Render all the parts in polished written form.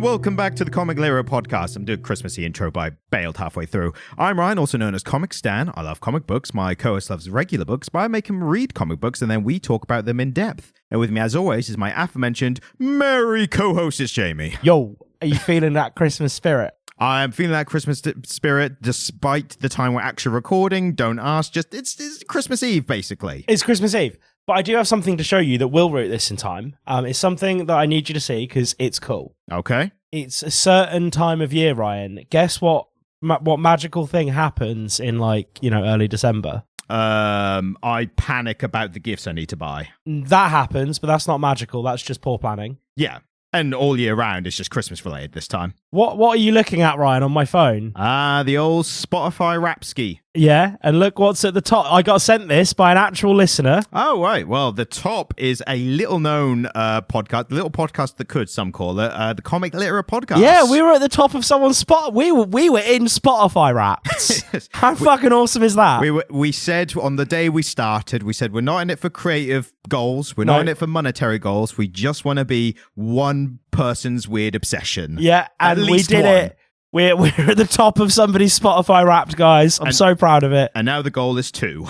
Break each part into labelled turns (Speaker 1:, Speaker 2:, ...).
Speaker 1: welcome back to the Comic Lero podcast. I'm doing a Christmassy intro, but I bailed halfway through. I'm Ryan, also known as Comic Stan. I love comic books. My co-host loves regular books, but I make him read comic books, and then we talk about them in depth. And with me, as always, is my aforementioned merry co-host, is Jamie.
Speaker 2: Yo, are you feeling that Christmas spirit?
Speaker 1: I'm feeling that Christmas spirit, despite the time we're actually recording. Don't ask, just it's Christmas Eve, basically.
Speaker 2: It's Christmas Eve. But I do have something to show you that will root this in time. It's something that I need you to see because it's cool.
Speaker 1: Okay.
Speaker 2: It's a certain time of year, Ryan. Guess what magical thing happens in early December?
Speaker 1: I panic about the gifts I need to buy.
Speaker 2: That happens, but that's not magical. That's just poor planning.
Speaker 1: Yeah. And all year round, it's just Christmas related this time.
Speaker 2: What are you looking at, Ryan, on my phone?
Speaker 1: The old Spotify Rapski.
Speaker 2: Yeah, and look what's at the top. I got sent this by an actual listener.
Speaker 1: Oh, right. Well, the top is a little-known podcast, the little podcast that could, some call it, the Comic Literate Podcast.
Speaker 2: Yeah, we were at the top of someone's spot. We were in Spotify Wrapped. How fucking awesome is that?
Speaker 1: We said on the day we started, we said we're not in it for creative goals. We're not in it for monetary goals. We just want to be one person's weird obsession.
Speaker 2: Yeah, and we did it. We're at the top of somebody's Spotify Wrapped, guys. I'm so proud of it.
Speaker 1: And now the goal is 2.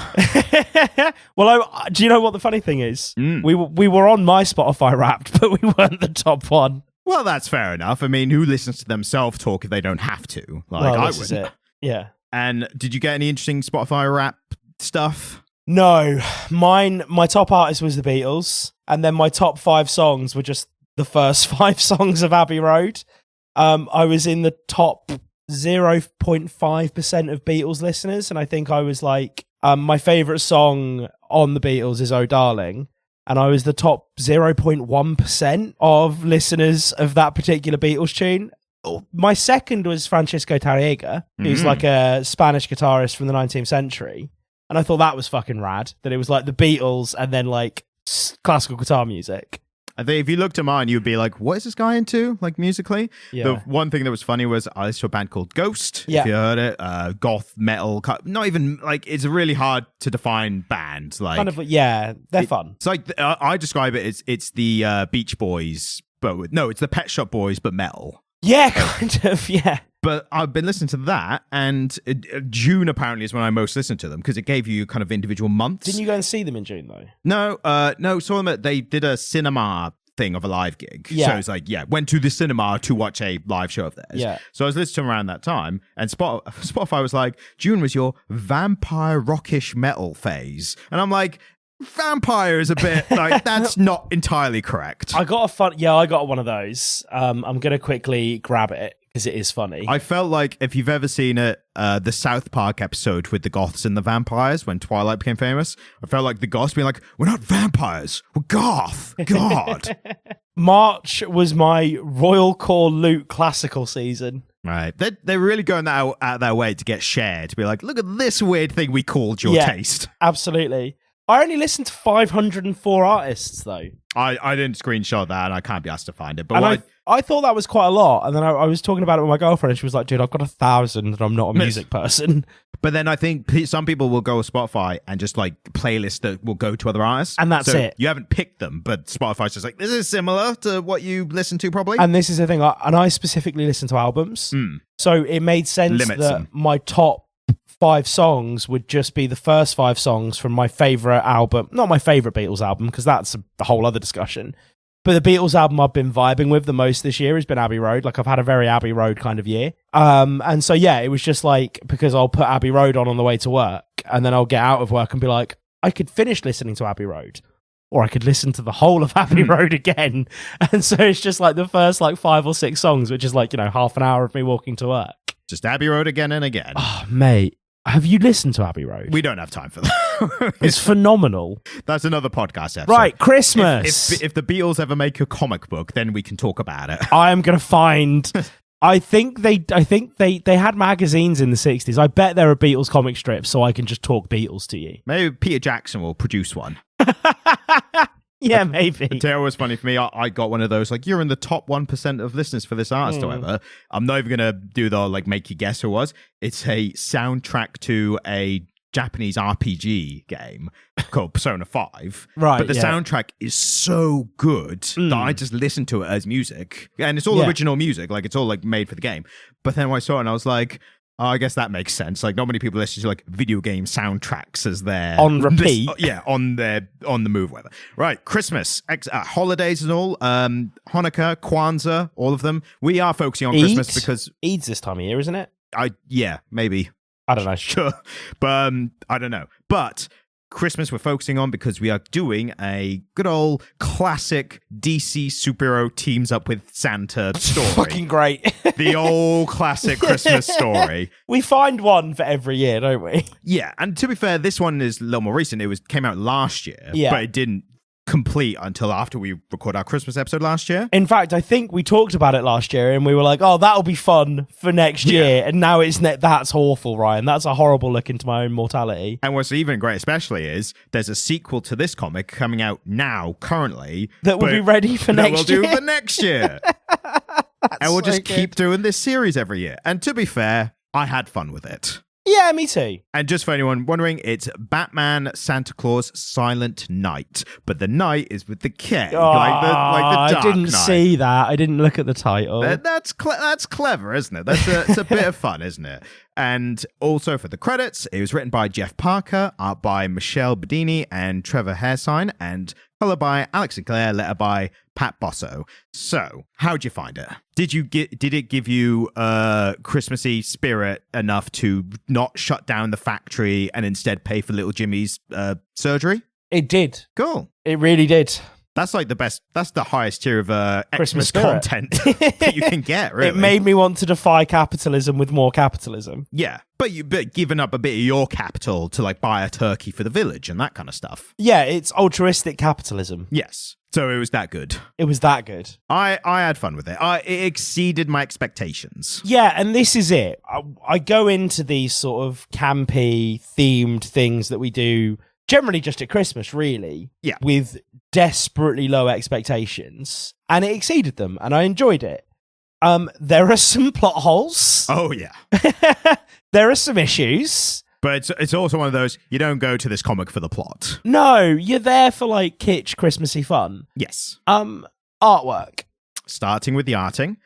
Speaker 2: Well, do you know what the funny thing is? We were on my Spotify Wrapped, but we weren't the top one.
Speaker 1: Well, that's fair enough. I mean, who listens to themselves talk if they don't have to? I
Speaker 2: this is it. Yeah.
Speaker 1: And did you get any interesting Spotify Wrapped stuff?
Speaker 2: No. My top artist was the Beatles, and then my top 5 songs were just the first 5 songs of Abbey Road. I was in the top 0.5% of Beatles listeners, and I think I was my favourite song on the Beatles is Oh Darling, and I was the top 0.1% of listeners of that particular Beatles tune. My second was Francisco Tariega, who's like a Spanish guitarist from the 19th century, and I thought that was fucking rad, that it was like the Beatles and then classical guitar music.
Speaker 1: I think if you looked at mine, you'd be like, what is this guy into, musically?
Speaker 2: Yeah.
Speaker 1: The one thing that was funny was I listened to a band called Ghost, if you heard it. Goth, metal, not even, it's a really hard to define band.
Speaker 2: They're fun.
Speaker 1: It's like, I describe it as, it's the Beach Boys, it's the Pet Shop Boys, but metal.
Speaker 2: Yeah, kind of, yeah.
Speaker 1: But I've been listening to that, and June apparently is when I most listened to them, because it gave you kind of individual months.
Speaker 2: Didn't you go and see them in June, though?
Speaker 1: No, saw them they did a cinema thing of a live gig.
Speaker 2: Yeah.
Speaker 1: So it's went to the cinema to watch a live show of theirs.
Speaker 2: Yeah.
Speaker 1: So I was listening to them around that time, and Spotify was like, June was your vampire rockish metal phase. And I'm like, vampire is a bit that's not entirely correct.
Speaker 2: I got one of those. I'm gonna quickly grab it because it is funny.
Speaker 1: I felt like if you've ever seen it, the South Park episode with the goths and the vampires when Twilight became famous, I felt like the goths being like, we're not vampires, we're goth. God.
Speaker 2: March was my Royal Core Loot classical season.
Speaker 1: Right. They're really going out their way to get shared, to be like, look at this weird thing we called your taste.
Speaker 2: Absolutely. I only listened to 504 artists, though.
Speaker 1: I didn't screenshot that, and I can't be asked to find it. But
Speaker 2: I thought that was quite a lot, and then I was talking about it with my girlfriend, and she was like, dude, I've got 1,000, and I'm not a music person.
Speaker 1: But then I think some people will go with Spotify and just playlists that will go to other artists.
Speaker 2: And that's it.
Speaker 1: You haven't picked them, but Spotify's just like, this is similar to what you listen to probably.
Speaker 2: And this is the thing, I specifically listen to albums. So it made sense my top 5 songs would just be the first 5 songs from my favourite album. Not my favourite Beatles album, because that's a whole other discussion. But the Beatles album I've been vibing with the most this year has been Abbey Road. I've had a very Abbey Road kind of year. And so, it was just because I'll put Abbey Road on the way to work, and then I'll get out of work and be like, I could finish listening to Abbey Road, or I could listen to the whole of Abbey Road again. And so it's just the first 5 or 6 songs, which is half an hour of me walking to work.
Speaker 1: Just Abbey Road again and again.
Speaker 2: Oh, mate. Have you listened to Abbey Road?
Speaker 1: We don't have time for that.
Speaker 2: It's phenomenal.
Speaker 1: That's another podcast episode.
Speaker 2: Right, Christmas.
Speaker 1: If the Beatles ever make a comic book, then we can talk about it.
Speaker 2: I am going to find... I think they had magazines in the 60s. I bet there are Beatles comic strips, so I can just talk Beatles to you.
Speaker 1: Maybe Peter Jackson will produce one.
Speaker 2: Yeah, maybe.
Speaker 1: It was funny for me. I got one of those, you're in the top 1% of listeners for this artist, however. I'm not even going to do the, make you guess who it was. It's a soundtrack to a Japanese RPG game called Persona 5.
Speaker 2: Right.
Speaker 1: But the soundtrack is so good that I just listen to it as music. And it's all original music. Like, it's all like made for the game. But then when I saw it, and I was like, oh, I guess that makes sense. Like, not many people listen to like video game soundtracks as their
Speaker 2: on repeat.
Speaker 1: On the move, whatever. Right, Christmas, holidays and all. Hanukkah, Kwanzaa, all of them. We are focusing on Christmas because
Speaker 2: Eid's this time of year, isn't it?
Speaker 1: Maybe.
Speaker 2: I don't know.
Speaker 1: Sure, but I don't know. But Christmas we're focusing on because we are doing a good old classic DC superhero teams up with Santa story.
Speaker 2: Fucking great.
Speaker 1: The old classic Christmas story.
Speaker 2: We find one for every year, don't we?
Speaker 1: Yeah, and to be fair, this one is a little more recent. It came out last year, but it didn't complete until after we recorded our Christmas episode last year.
Speaker 2: In fact, I think we talked about it last year and we were like, oh, that'll be fun for next year. And now that's awful, Ryan. That's a horrible look into my own mortality.
Speaker 1: And what's even great especially is there's a sequel to this comic coming out now, currently.
Speaker 2: That will be ready for next year.
Speaker 1: That we'll do for next year. And we'll just keep doing this series every year. And to be fair, I had fun with it.
Speaker 2: Yeah, me too.
Speaker 1: And just for anyone wondering, it's Batman Santa Claus Silent Night, but the night is with the K,
Speaker 2: oh,
Speaker 1: like the Dark
Speaker 2: I didn't
Speaker 1: Knight.
Speaker 2: see that. I didn't look at the title.
Speaker 1: That's clever, isn't it? It's a bit of fun, isn't it? And also for the credits, it was written by Jeff Parker, art by Michele Bandini and Trevor Hairsine, and color by Alex Sinclair, letter by Pat Bosso. So, how'd you find it? Did it give you Christmassy spirit enough to not shut down the factory and instead pay for little Jimmy's surgery?
Speaker 2: It did.
Speaker 1: Cool.
Speaker 2: It really did.
Speaker 1: That's like the best. That's the highest tier of
Speaker 2: Christmas
Speaker 1: Xmas content that you can get. Really,
Speaker 2: it made me want to defy capitalism with more capitalism.
Speaker 1: Yeah, but giving up a bit of your capital to like buy a turkey for the village and that kind of stuff.
Speaker 2: Yeah, it's altruistic capitalism.
Speaker 1: Yes, so it was that good.
Speaker 2: It was that good.
Speaker 1: I had fun with it. It exceeded my expectations.
Speaker 2: Yeah, and this is it. I go into these sort of campy themed things that we do. Generally just at Christmas, really.
Speaker 1: Yeah.
Speaker 2: With desperately low expectations. And it exceeded them, and I enjoyed it. There are some plot holes.
Speaker 1: Oh, yeah.
Speaker 2: There are some issues.
Speaker 1: But it's also one of those, you don't go to this comic for the plot.
Speaker 2: No, you're there for, like, kitsch, Christmassy fun.
Speaker 1: Yes.
Speaker 2: Artwork.
Speaker 1: Starting with the arting.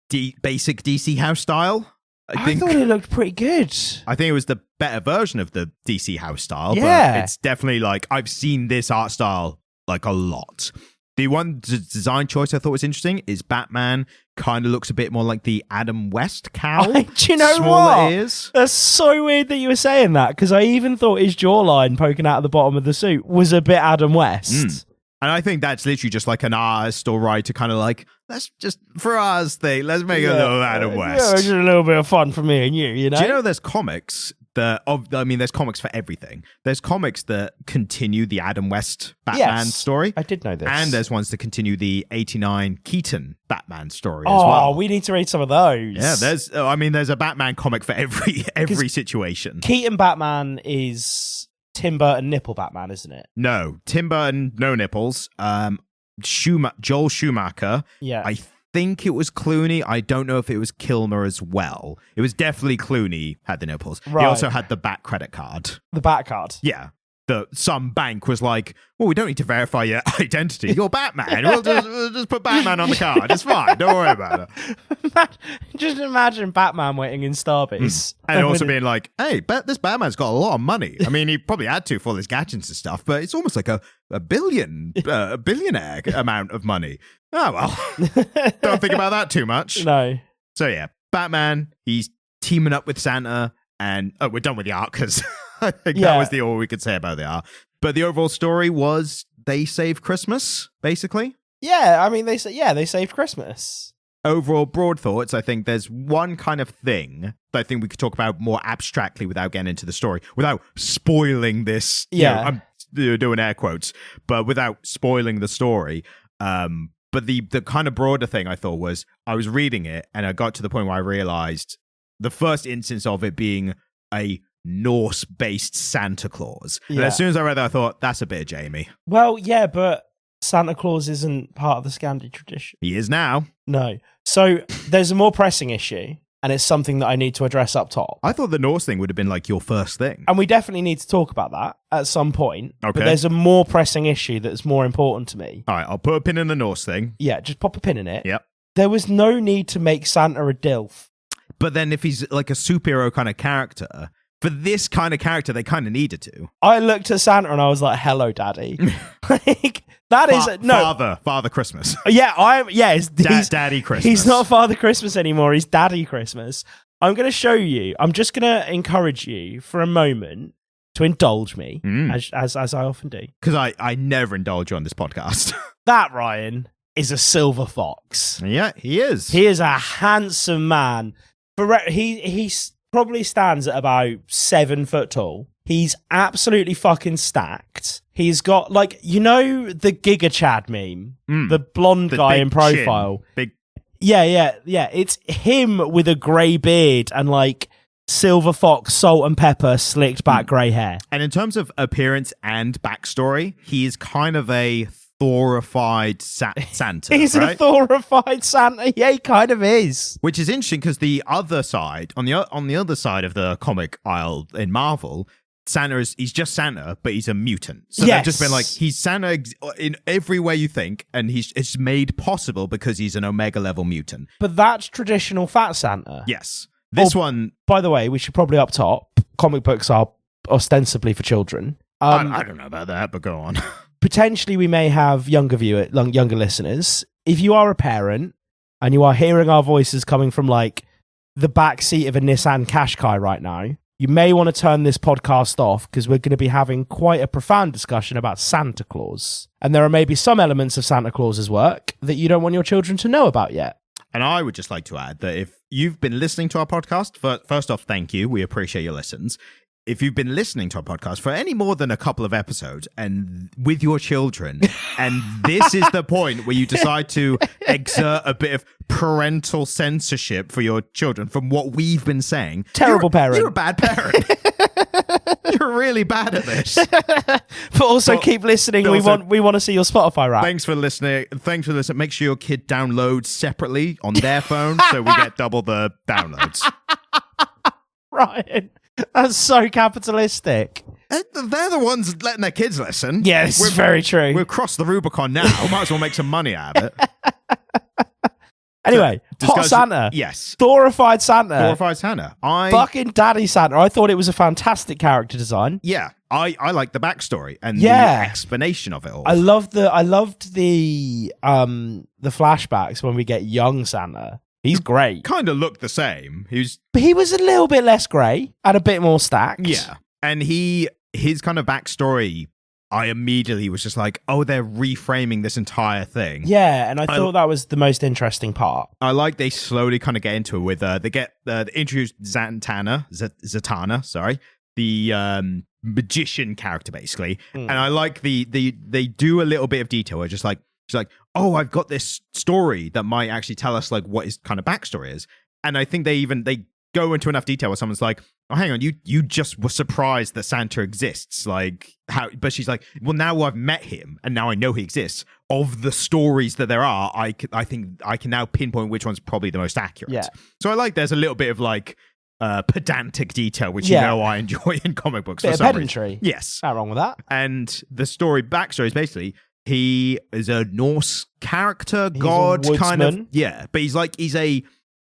Speaker 1: Basic DC house style.
Speaker 2: I thought it looked pretty good.
Speaker 1: I think it was the better version of the DC house style.
Speaker 2: Yeah.
Speaker 1: But it's definitely like, I've seen this art style like a lot. The one design choice I thought was interesting is Batman kind of looks a bit more like the Adam West cowl.
Speaker 2: Do you know
Speaker 1: Smaller
Speaker 2: what?
Speaker 1: ears.
Speaker 2: That's so weird that you were saying that, because I even thought his jawline poking out of the bottom of the suit was a bit Adam West.
Speaker 1: And I think that's literally just like an artist or writer kind of like, let's just, for ours thing, let's make a little Adam West.
Speaker 2: Yeah, just a little bit of fun for me and you know?
Speaker 1: Do you know there's comics there's comics for everything. There's comics that continue the Adam West Batman story.
Speaker 2: I did know this.
Speaker 1: And there's ones that continue the 89 Keaton Batman story as well.
Speaker 2: Oh, we need to read some of those.
Speaker 1: Yeah, there's a Batman comic for every situation.
Speaker 2: Keaton Batman is Tim Burton nipple Batman, isn't it?
Speaker 1: No, Tim Burton, no nipples. Joel Schumacher.
Speaker 2: Yeah.
Speaker 1: I think it was Clooney. I don't know if it was Kilmer as well. It was definitely Clooney had the nipples.
Speaker 2: Right.
Speaker 1: He also had the Bat credit card.
Speaker 2: The Bat card.
Speaker 1: Yeah. Some bank was like, well, we don't need to verify your identity. You're Batman. We'll just put Batman on the card. It's fine. Don't worry about it.
Speaker 2: Just imagine Batman waiting in Starbase.
Speaker 1: And also being like, hey, this Batman's got a lot of money. I mean, he probably had to for all his gadgets and stuff, but it's almost like a billionaire amount of money. Oh, well. Don't think about that too much.
Speaker 2: No.
Speaker 1: So, yeah, Batman, he's teaming up with Santa, and we're done with the art because I think that was all we could say about the art. But the overall story was they saved Christmas, basically.
Speaker 2: Yeah, I mean, they saved Christmas.
Speaker 1: Overall, broad thoughts, I think there's one kind of thing that I think we could talk about more abstractly without getting into the story, without spoiling this.
Speaker 2: Yeah.
Speaker 1: I'm doing air quotes, but without spoiling the story. But the kind of broader thing I thought was I was reading it and I got to the point where I realized the first instance of it being a Norse-based Santa Claus. Yeah. And as soon as I read that, I thought, that's a bit of Jamie.
Speaker 2: Well, yeah, but Santa Claus isn't part of the Scandi tradition.
Speaker 1: He is now.
Speaker 2: No. So there's a more pressing issue. and it's something that I need to address up top.
Speaker 1: I thought the Norse thing would have been like your first thing.
Speaker 2: And we definitely need to talk about that at some point.
Speaker 1: Okay.
Speaker 2: But there's a more pressing issue that's more important to me.
Speaker 1: All right, I'll put a pin in the Norse thing.
Speaker 2: Yeah, just pop a pin in it.
Speaker 1: Yep.
Speaker 2: There was no need to make Santa a DILF.
Speaker 1: But then if he's like a superhero kind of character, for this kind of character, they kind of needed to.
Speaker 2: I looked at Santa and I was like, hello, Daddy. Like, that is... No.
Speaker 1: Father Christmas.
Speaker 2: Yeah, he's
Speaker 1: Daddy Christmas.
Speaker 2: He's not Father Christmas anymore. He's Daddy Christmas. I'm going to show you. I'm just going to encourage you for a moment to indulge me, as I often do.
Speaker 1: Because I never indulge you on this podcast.
Speaker 2: That, Ryan, is a silver fox.
Speaker 1: Yeah, he is.
Speaker 2: He is a handsome man. He probably stands at about 7 foot tall. He's absolutely fucking stacked. He's got, like, you know the Giga Chad meme? The blonde guy in profile. Yeah. It's him with a grey beard and, like, silver fox, salt and pepper, slicked back grey hair.
Speaker 1: And in terms of appearance and backstory, he is kind of a Thorified Santa.
Speaker 2: He's
Speaker 1: right?
Speaker 2: a Thorified Santa. Yeah, he kind of is.
Speaker 1: Which is interesting because the other side, on the other side of the comic aisle in Marvel, he's just Santa, but he's a mutant. So they've just been like, he's Santa in every way you think, and it's made possible because he's an Omega level mutant.
Speaker 2: But that's traditional Fat Santa.
Speaker 1: Yes. This one...
Speaker 2: By the way, we should probably up top, comic books are ostensibly for children.
Speaker 1: I don't know about that, but go on.
Speaker 2: Potentially we may have younger listeners. If you are a parent and you are hearing our voices coming from like the back seat of a Nissan Qashqai right now, you may want to turn this podcast off because we're going to be having quite a profound discussion about Santa Claus. And there are maybe some elements of Santa Claus's work that you don't want your children to know about yet.
Speaker 1: And I would just like to add that if you've been listening to our podcast, first off, thank you. We appreciate your listens. If you've been listening to our podcast for any more than a couple of episodes and with your children, and this is the point where you decide to exert a bit of parental censorship for your children from what we've been saying.
Speaker 2: Parent.
Speaker 1: You're a bad parent. You're really bad at this.
Speaker 2: But also keep listening. We want to see your Spotify rap.
Speaker 1: Thanks for listening. Make sure your kid downloads separately on their phone so we get double the downloads.
Speaker 2: Ryan. That's so capitalistic.
Speaker 1: They're the ones letting their kids listen.
Speaker 2: Yeah, this is very true.
Speaker 1: We've crossed the Rubicon now. Might as well make some money out of it.
Speaker 2: Anyway, Hot Santa.
Speaker 1: Yes.
Speaker 2: Thorified Santa.
Speaker 1: Thorified Santa.
Speaker 2: Fucking Daddy Santa. I thought it was a fantastic character design.
Speaker 1: Yeah. I like the backstory and the explanation of it all.
Speaker 2: I loved the flashbacks when we get young Santa. He's great.
Speaker 1: Kind of looked the same.
Speaker 2: But he was a little bit less grey and a bit more stacked.
Speaker 1: Yeah. And his kind of backstory, I immediately was just like, oh, they're reframing this entire thing.
Speaker 2: Yeah, and I thought that was the most interesting part.
Speaker 1: I like they slowly kind of get into it with, they introduce Zatanna, the magician character, basically. And I like they do a little bit of detail where just like, she's like, oh, I've got this story that might actually tell us like what his kind of backstory is. And I think they go into enough detail where someone's like, oh, hang on, you just were surprised that Santa exists. Like how, but she's like, well, now I've met him and now I know he exists. Of the stories that there are, I think I can now pinpoint which one's probably the most accurate.
Speaker 2: Yeah.
Speaker 1: So I like there's a little bit of like pedantic detail, which you know I enjoy in comic books.
Speaker 2: Bit of pedantry.
Speaker 1: Yes.
Speaker 2: Not wrong with that.
Speaker 1: And the backstory is basically, he is a Norse character, god, kind of. Yeah, but he's a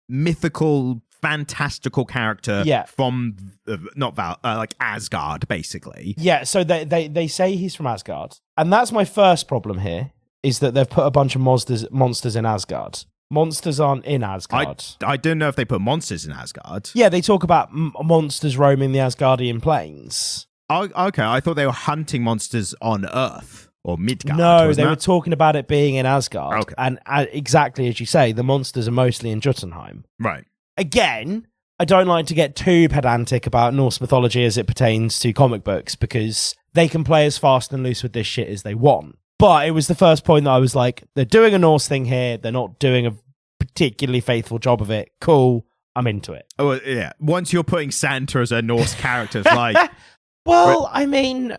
Speaker 1: mythical, fantastical character from like Asgard, basically.
Speaker 2: Yeah, so they say he's from Asgard. And that's my first problem here, is that they've put a bunch of monsters in Asgard. Monsters aren't in Asgard.
Speaker 1: I don't know if they put monsters in Asgard.
Speaker 2: Yeah, they talk about monsters roaming the Asgardian plains.
Speaker 1: Okay, I thought they were hunting monsters on Earth. Or Midgard.
Speaker 2: No, they were talking about it being in Asgard.
Speaker 1: Okay.
Speaker 2: And exactly as you say, the monsters are mostly in Jotunheim.
Speaker 1: Right.
Speaker 2: Again, I don't like to get too pedantic about Norse mythology as it pertains to comic books because they can play as fast and loose with this shit as they want. But it was the first point that I was like, they're doing a Norse thing here. They're not doing a particularly faithful job of it. Cool. I'm into it.
Speaker 1: Oh, yeah. Once you're putting Santa as a Norse character, it's like...
Speaker 2: Well, I mean,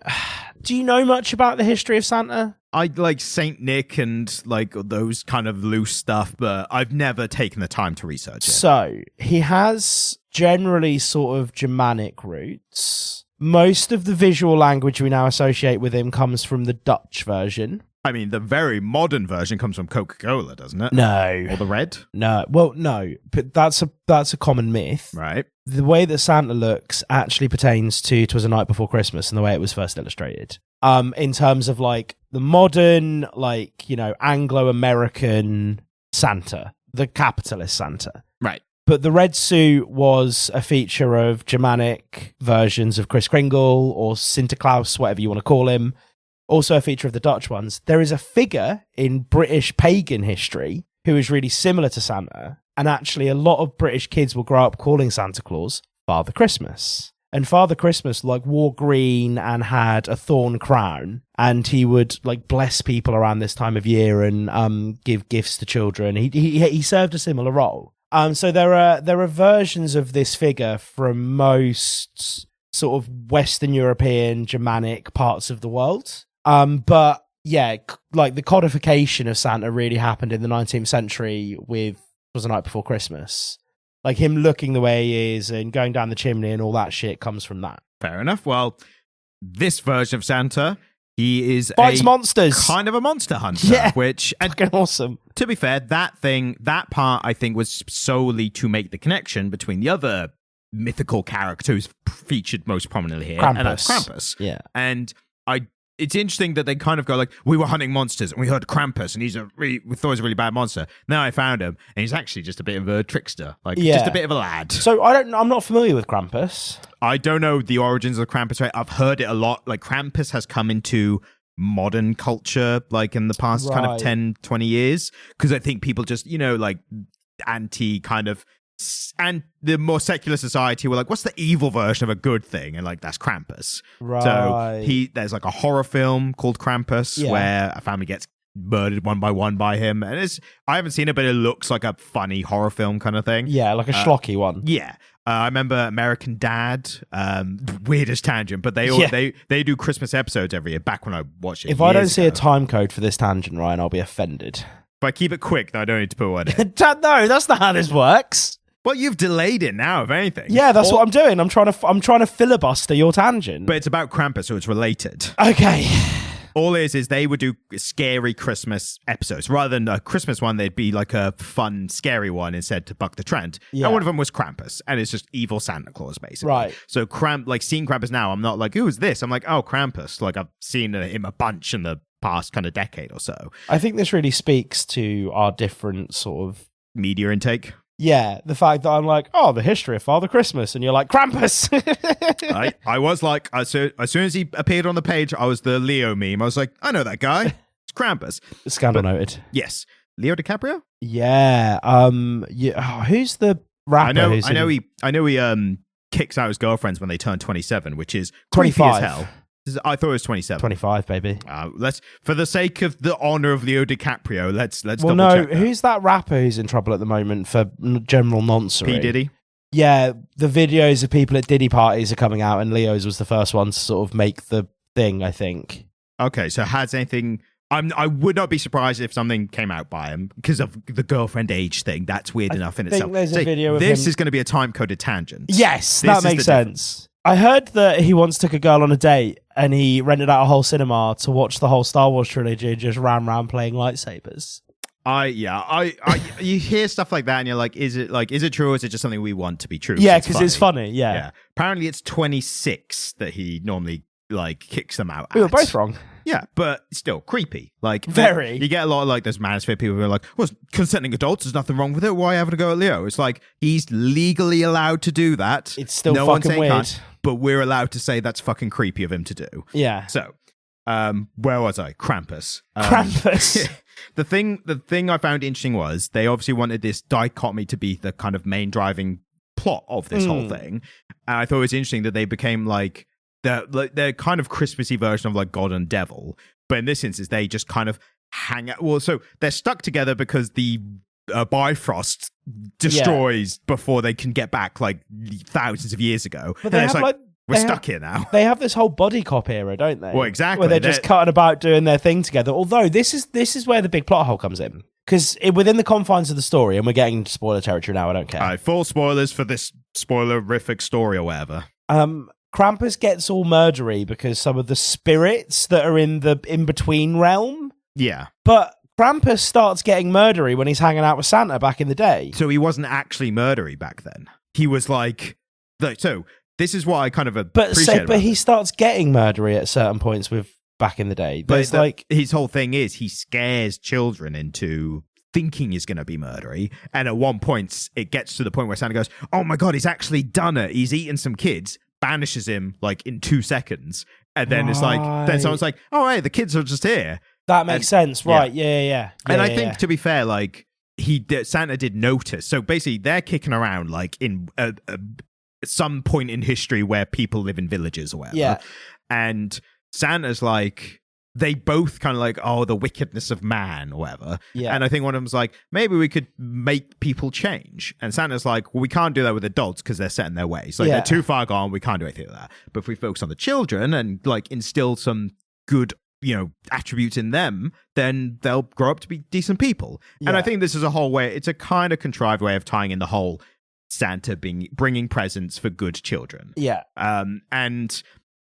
Speaker 2: do you know much about the history of Santa?
Speaker 1: I like Saint Nick and like those kind of loose stuff, but I've never taken the time to research it.
Speaker 2: So he has generally sort of Germanic roots. Most of the visual language we now associate with him comes from the Dutch version.
Speaker 1: I mean, the very modern version comes from Coca-Cola, doesn't it?
Speaker 2: No.
Speaker 1: Or the red?
Speaker 2: No. Well, no. But that's a common myth.
Speaker 1: Right.
Speaker 2: The way that Santa looks actually pertains to "'Twas a Night Before Christmas" and the way it was first illustrated. In terms of like the modern, like, you know, Anglo-American Santa, the capitalist Santa.
Speaker 1: Right.
Speaker 2: But the red suit was a feature of Germanic versions of Kris Kringle or Santa Claus, whatever you want to call him. Also a feature of the Dutch ones. There is a figure in British pagan history who is really similar to Santa. And actually a lot of British kids will grow up calling Santa Claus Father Christmas. And Father Christmas like wore green and had a thorn crown. And he would like bless people around this time of year and give gifts to children. He served a similar role. So there are versions of this figure from most sort of Western European, Germanic parts of the world. But yeah, like the codification of Santa really happened in the 19th century with "'Twas the Night Before Christmas." Like him looking the way he is and going down the chimney and all that shit comes from that.
Speaker 1: Fair enough. Well, this version of Santa, he is
Speaker 2: fights monsters,
Speaker 1: kind of a monster hunter.
Speaker 2: Yeah,
Speaker 1: which
Speaker 2: fucking awesome.
Speaker 1: To be fair, that part I think was solely to make the connection between the other mythical character who's featured most prominently here,
Speaker 2: Krampus.
Speaker 1: and that's Krampus.
Speaker 2: Yeah,
Speaker 1: and it's interesting that they kind of go like, we were hunting monsters and we heard Krampus and we thought he was a really bad monster. Now I found him and he's actually just a bit of a trickster, like just a bit of a lad.
Speaker 2: So I'm not familiar with Krampus.
Speaker 1: I don't know the origins of Krampus, right? I've heard it a lot. Like Krampus has come into modern culture like in the past kind of 10, 20 years. Because I think people just, you know, like anti kind of, and the more secular society were like, what's the evil version of a good thing? And like, that's Krampus.
Speaker 2: Right.
Speaker 1: So there's like a horror film called Krampus where a family gets murdered one by one by him. And I haven't seen it, but it looks like a funny horror film kind of thing.
Speaker 2: Yeah, like a schlocky one.
Speaker 1: Yeah. I remember American Dad, weirdest tangent, but they do Christmas episodes every year back when I watched it.
Speaker 2: If I don't see a time code for this tangent, Ryan, I'll be offended.
Speaker 1: If I keep it quick, then I don't need to put one in.
Speaker 2: No, that's not how this works.
Speaker 1: Well, you've delayed it now, if anything.
Speaker 2: Yeah, that's what I'm doing. I'm trying to filibuster your tangent.
Speaker 1: But it's about Krampus, so it's related.
Speaker 2: Okay.
Speaker 1: All is they would do scary Christmas episodes. Rather than a Christmas one, they'd be like a fun, scary one instead to buck the trend. Yeah. And one of them was Krampus. And it's just evil Santa Claus, basically.
Speaker 2: Right.
Speaker 1: So like seeing Krampus now, I'm not like, who is this? I'm like, oh, Krampus. Like I've seen him a bunch in the past kind of decade or so.
Speaker 2: I think this really speaks to our different sort of
Speaker 1: media intake.
Speaker 2: Yeah, the fact that I'm like, oh, the history of Father Christmas, and you're like, Krampus.
Speaker 1: I was like, as soon as he appeared on the page, I was the Leo meme. I was like, I know that guy. It's Krampus.
Speaker 2: Scandal noted.
Speaker 1: Yes. Leo DiCaprio?
Speaker 2: Yeah. Who's the rapper?
Speaker 1: I know he kicks out his girlfriends when they turn 27, which is 25 creepy as hell. I thought it was 27.
Speaker 2: 25, baby.
Speaker 1: Let's, for the sake of the honor of Leo DiCaprio, let's
Speaker 2: well,
Speaker 1: double check that.
Speaker 2: Who's that rapper who's in trouble at the moment for general nonsense?
Speaker 1: P. Diddy?
Speaker 2: Yeah, the videos of people at Diddy parties are coming out, and Leo's was the first one to sort of make the thing, I think.
Speaker 1: Okay, so has anything... I would not be surprised if something came out by him because of the girlfriend age thing. That's weird enough in itself. There's
Speaker 2: a video of
Speaker 1: this
Speaker 2: him...
Speaker 1: is going to be a time-coded tangent.
Speaker 2: Yes, that makes sense. I heard that he once took a girl on a date and he rented out a whole cinema to watch the whole Star Wars trilogy and just ran around playing lightsabers.
Speaker 1: You hear stuff like that and you're like, is it true or is it just something we want to be true?
Speaker 2: Yeah, because it's funny. Yeah.
Speaker 1: Apparently it's 26 that he normally like kicks them out.
Speaker 2: We were both wrong.
Speaker 1: Yeah, but still creepy. Like
Speaker 2: very.
Speaker 1: You get a lot of like those manosphere people who are like, well, consenting adults, there's nothing wrong with it. Why having to go at Leo? It's like he's legally allowed to do that.
Speaker 2: It's still fucking weird.
Speaker 1: Can't, but we're allowed to say that's fucking creepy of him to do.
Speaker 2: Yeah.
Speaker 1: So, where was I? Krampus.
Speaker 2: Krampus.
Speaker 1: The thing I found interesting was they obviously wanted this dichotomy to be the kind of main driving plot of this whole thing. And I thought it was interesting that they became like they're kind of Christmassy version of like God and Devil, but in this instance they just kind of hang out. Well, so they're stuck together because the Bifrost destroys before they can get back like thousands of years ago.
Speaker 2: But they have like
Speaker 1: We're stuck here now.
Speaker 2: They have this whole body cop era, don't they?
Speaker 1: Well, exactly.
Speaker 2: Where they're just cutting about doing their thing together. Although this is where the big plot hole comes in. Because within the confines of the story, and we're getting into spoiler territory now, I don't care.
Speaker 1: All right, full spoilers for this spoilerific story or whatever.
Speaker 2: Krampus gets all murdery because some of the spirits that are in the in-between realm.
Speaker 1: Yeah.
Speaker 2: But Krampus starts getting murdery when he's hanging out with Santa back in the day.
Speaker 1: So he wasn't actually murdery back then. He was like so this is what I kind of appreciate.
Speaker 2: But he starts getting murdery at certain points with back in the day.
Speaker 1: But his whole thing is he scares children into thinking he's going to be murdery. And at one point, it gets to the point where Santa goes, oh my God, he's actually done it. He's eaten some kids, banishes him like in 2 seconds. And then it's like, then someone's like, oh, hey, the kids are just here.
Speaker 2: That makes sense. Right. Yeah.
Speaker 1: And I think, to be fair, like Santa did notice. So basically, they're kicking around like in some point in history where people live in villages or whatever.
Speaker 2: Yeah.
Speaker 1: And Santa's like, they both kind of like, oh, the wickedness of man or whatever.
Speaker 2: Yeah.
Speaker 1: And I think one of them's like, maybe we could make people change. And Santa's like, well, we can't do that with adults because they're set in their ways. Like, they're too far gone. We can't do anything with that. But if we focus on the children and like instill some good, attributes in them, then they'll grow up to be decent people. Yeah. And I think this is a whole way, it's a kind of contrived way of tying in the whole Santa bringing presents for good children.
Speaker 2: Yeah.
Speaker 1: And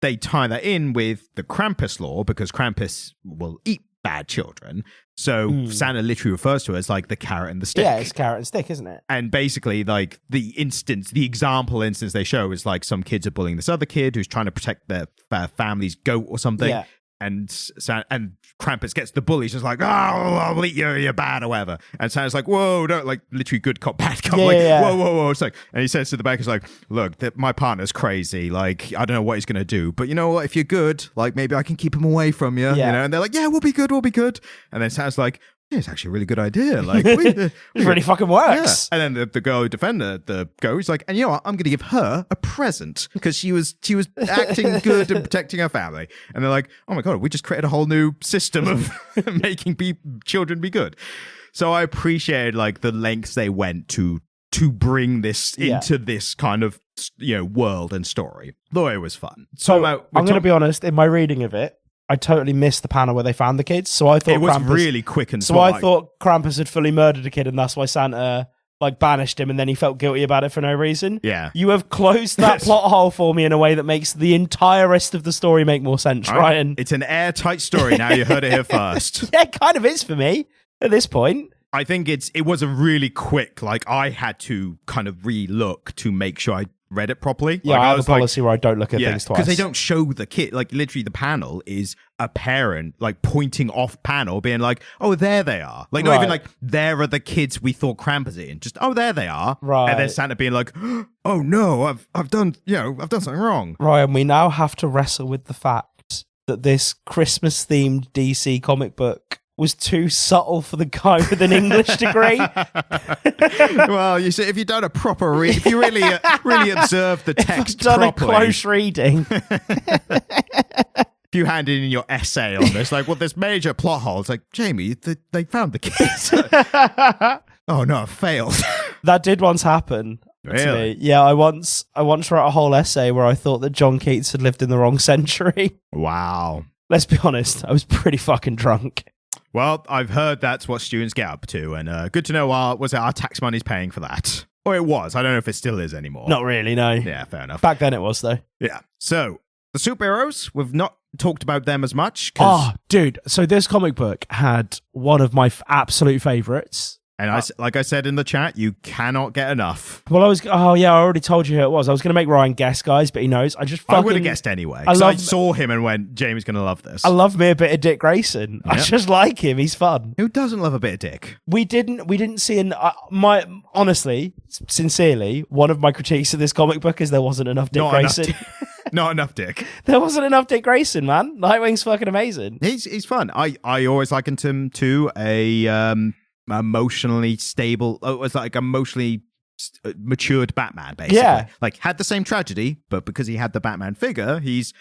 Speaker 1: they tie that in with the Krampus law because Krampus will eat bad children. So Santa literally refers to it as like the carrot and the stick.
Speaker 2: Yeah, it's carrot and stick, isn't it?
Speaker 1: And basically, like the example instance they show is like some kids are bullying this other kid who's trying to protect their family's goat or something. Yeah. And Krampus gets the bully. He's just like, oh, I'll eat you, you're bad or whatever. And Santa's like, whoa, don't, like literally good cop, bad cop. Whoa. It's like, and he says to the back, he's like, look, my partner's crazy. Like, I don't know what he's going to do. But you know what? If you're good, like maybe I can keep him away from you.
Speaker 2: Yeah.
Speaker 1: And they're like, yeah, we'll be good. And then Santa's like, yeah, it's actually a really good idea. Like,
Speaker 2: it really fucking works.
Speaker 1: Yeah. And then the girl who defended the goat is like, and you know what? I'm going to give her a present because she was acting good and protecting her family. And they're like, oh my God, we just created a whole new system of making children be good. So I appreciated like the lengths they went to bring this into this kind of world and story. Though it was fun.
Speaker 2: So I'm going to be honest, in my reading of it, I totally missed the panel where they found the kids. So I thought
Speaker 1: it was really quick and
Speaker 2: so I thought Krampus had fully murdered a kid, and that's why Santa like banished him, and then he felt guilty about it for no reason.
Speaker 1: Yeah,
Speaker 2: you have closed that plot hole for me in a way that makes the entire rest of the story make more sense, Ryan.
Speaker 1: It's an airtight story. Now you heard it here first.
Speaker 2: Yeah, it kind of is for me at this point.
Speaker 1: I think it was a really quick. Like I had to kind of re-look to make sure I read it properly.
Speaker 2: Yeah,
Speaker 1: like,
Speaker 2: I have a policy where I don't look at things twice.
Speaker 1: Because they don't show the kid. Like, literally, the panel is a parent, like, pointing off panel, being like, oh, there they are. Like, not even like, there are the kids we thought Krampus in. Just, oh, there they are.
Speaker 2: Right.
Speaker 1: And then Santa being like, oh, no, I've done something wrong.
Speaker 2: Ryan, we now have to wrestle with the fact that this Christmas-themed DC comic book was too subtle for the guy with an English degree.
Speaker 1: Well, you see, if you've done a proper read, if you really observe the text
Speaker 2: done
Speaker 1: properly,
Speaker 2: a close reading.
Speaker 1: If you handed in your essay on this, like, well, there's major plot holes. Like, Jamie, they found the kids. Oh no, I failed.
Speaker 2: That did once happen.
Speaker 1: Really?
Speaker 2: To me. Yeah, I once wrote a whole essay where I thought that John Keats had lived in the wrong century.
Speaker 1: Wow.
Speaker 2: Let's be honest, I was pretty fucking drunk.
Speaker 1: Well, I've heard that's what students get up to, and good to know our tax money's paying for that. Or it was. I don't know if it still is anymore.
Speaker 2: Not really, no.
Speaker 1: Yeah, fair enough.
Speaker 2: Back then it was, though.
Speaker 1: Yeah. So, the superheroes, we've not talked about them as much.
Speaker 2: Oh, dude. So this comic book had one of my absolute favorites.
Speaker 1: And like I said in the chat, you cannot get enough.
Speaker 2: Well, I already told you who it was. I was going to make Ryan guess, guys, but he knows. I
Speaker 1: would have guessed anyway. I saw him and went, Jamie's going to love this.
Speaker 2: I love me a bit of Dick Grayson. Yep. I just like him. He's fun.
Speaker 1: Who doesn't love a bit of Dick?
Speaker 2: We didn't see honestly, sincerely, one of my critiques of this comic book is there wasn't enough Dick Grayson.
Speaker 1: Not enough Dick.
Speaker 2: There wasn't enough Dick Grayson, man. Nightwing's fucking amazing.
Speaker 1: He's fun. I always likened him to a emotionally stable, it was like emotionally matured Batman, basically.
Speaker 2: Yeah.
Speaker 1: Like, had the same tragedy, but because he had the Batman figure, he's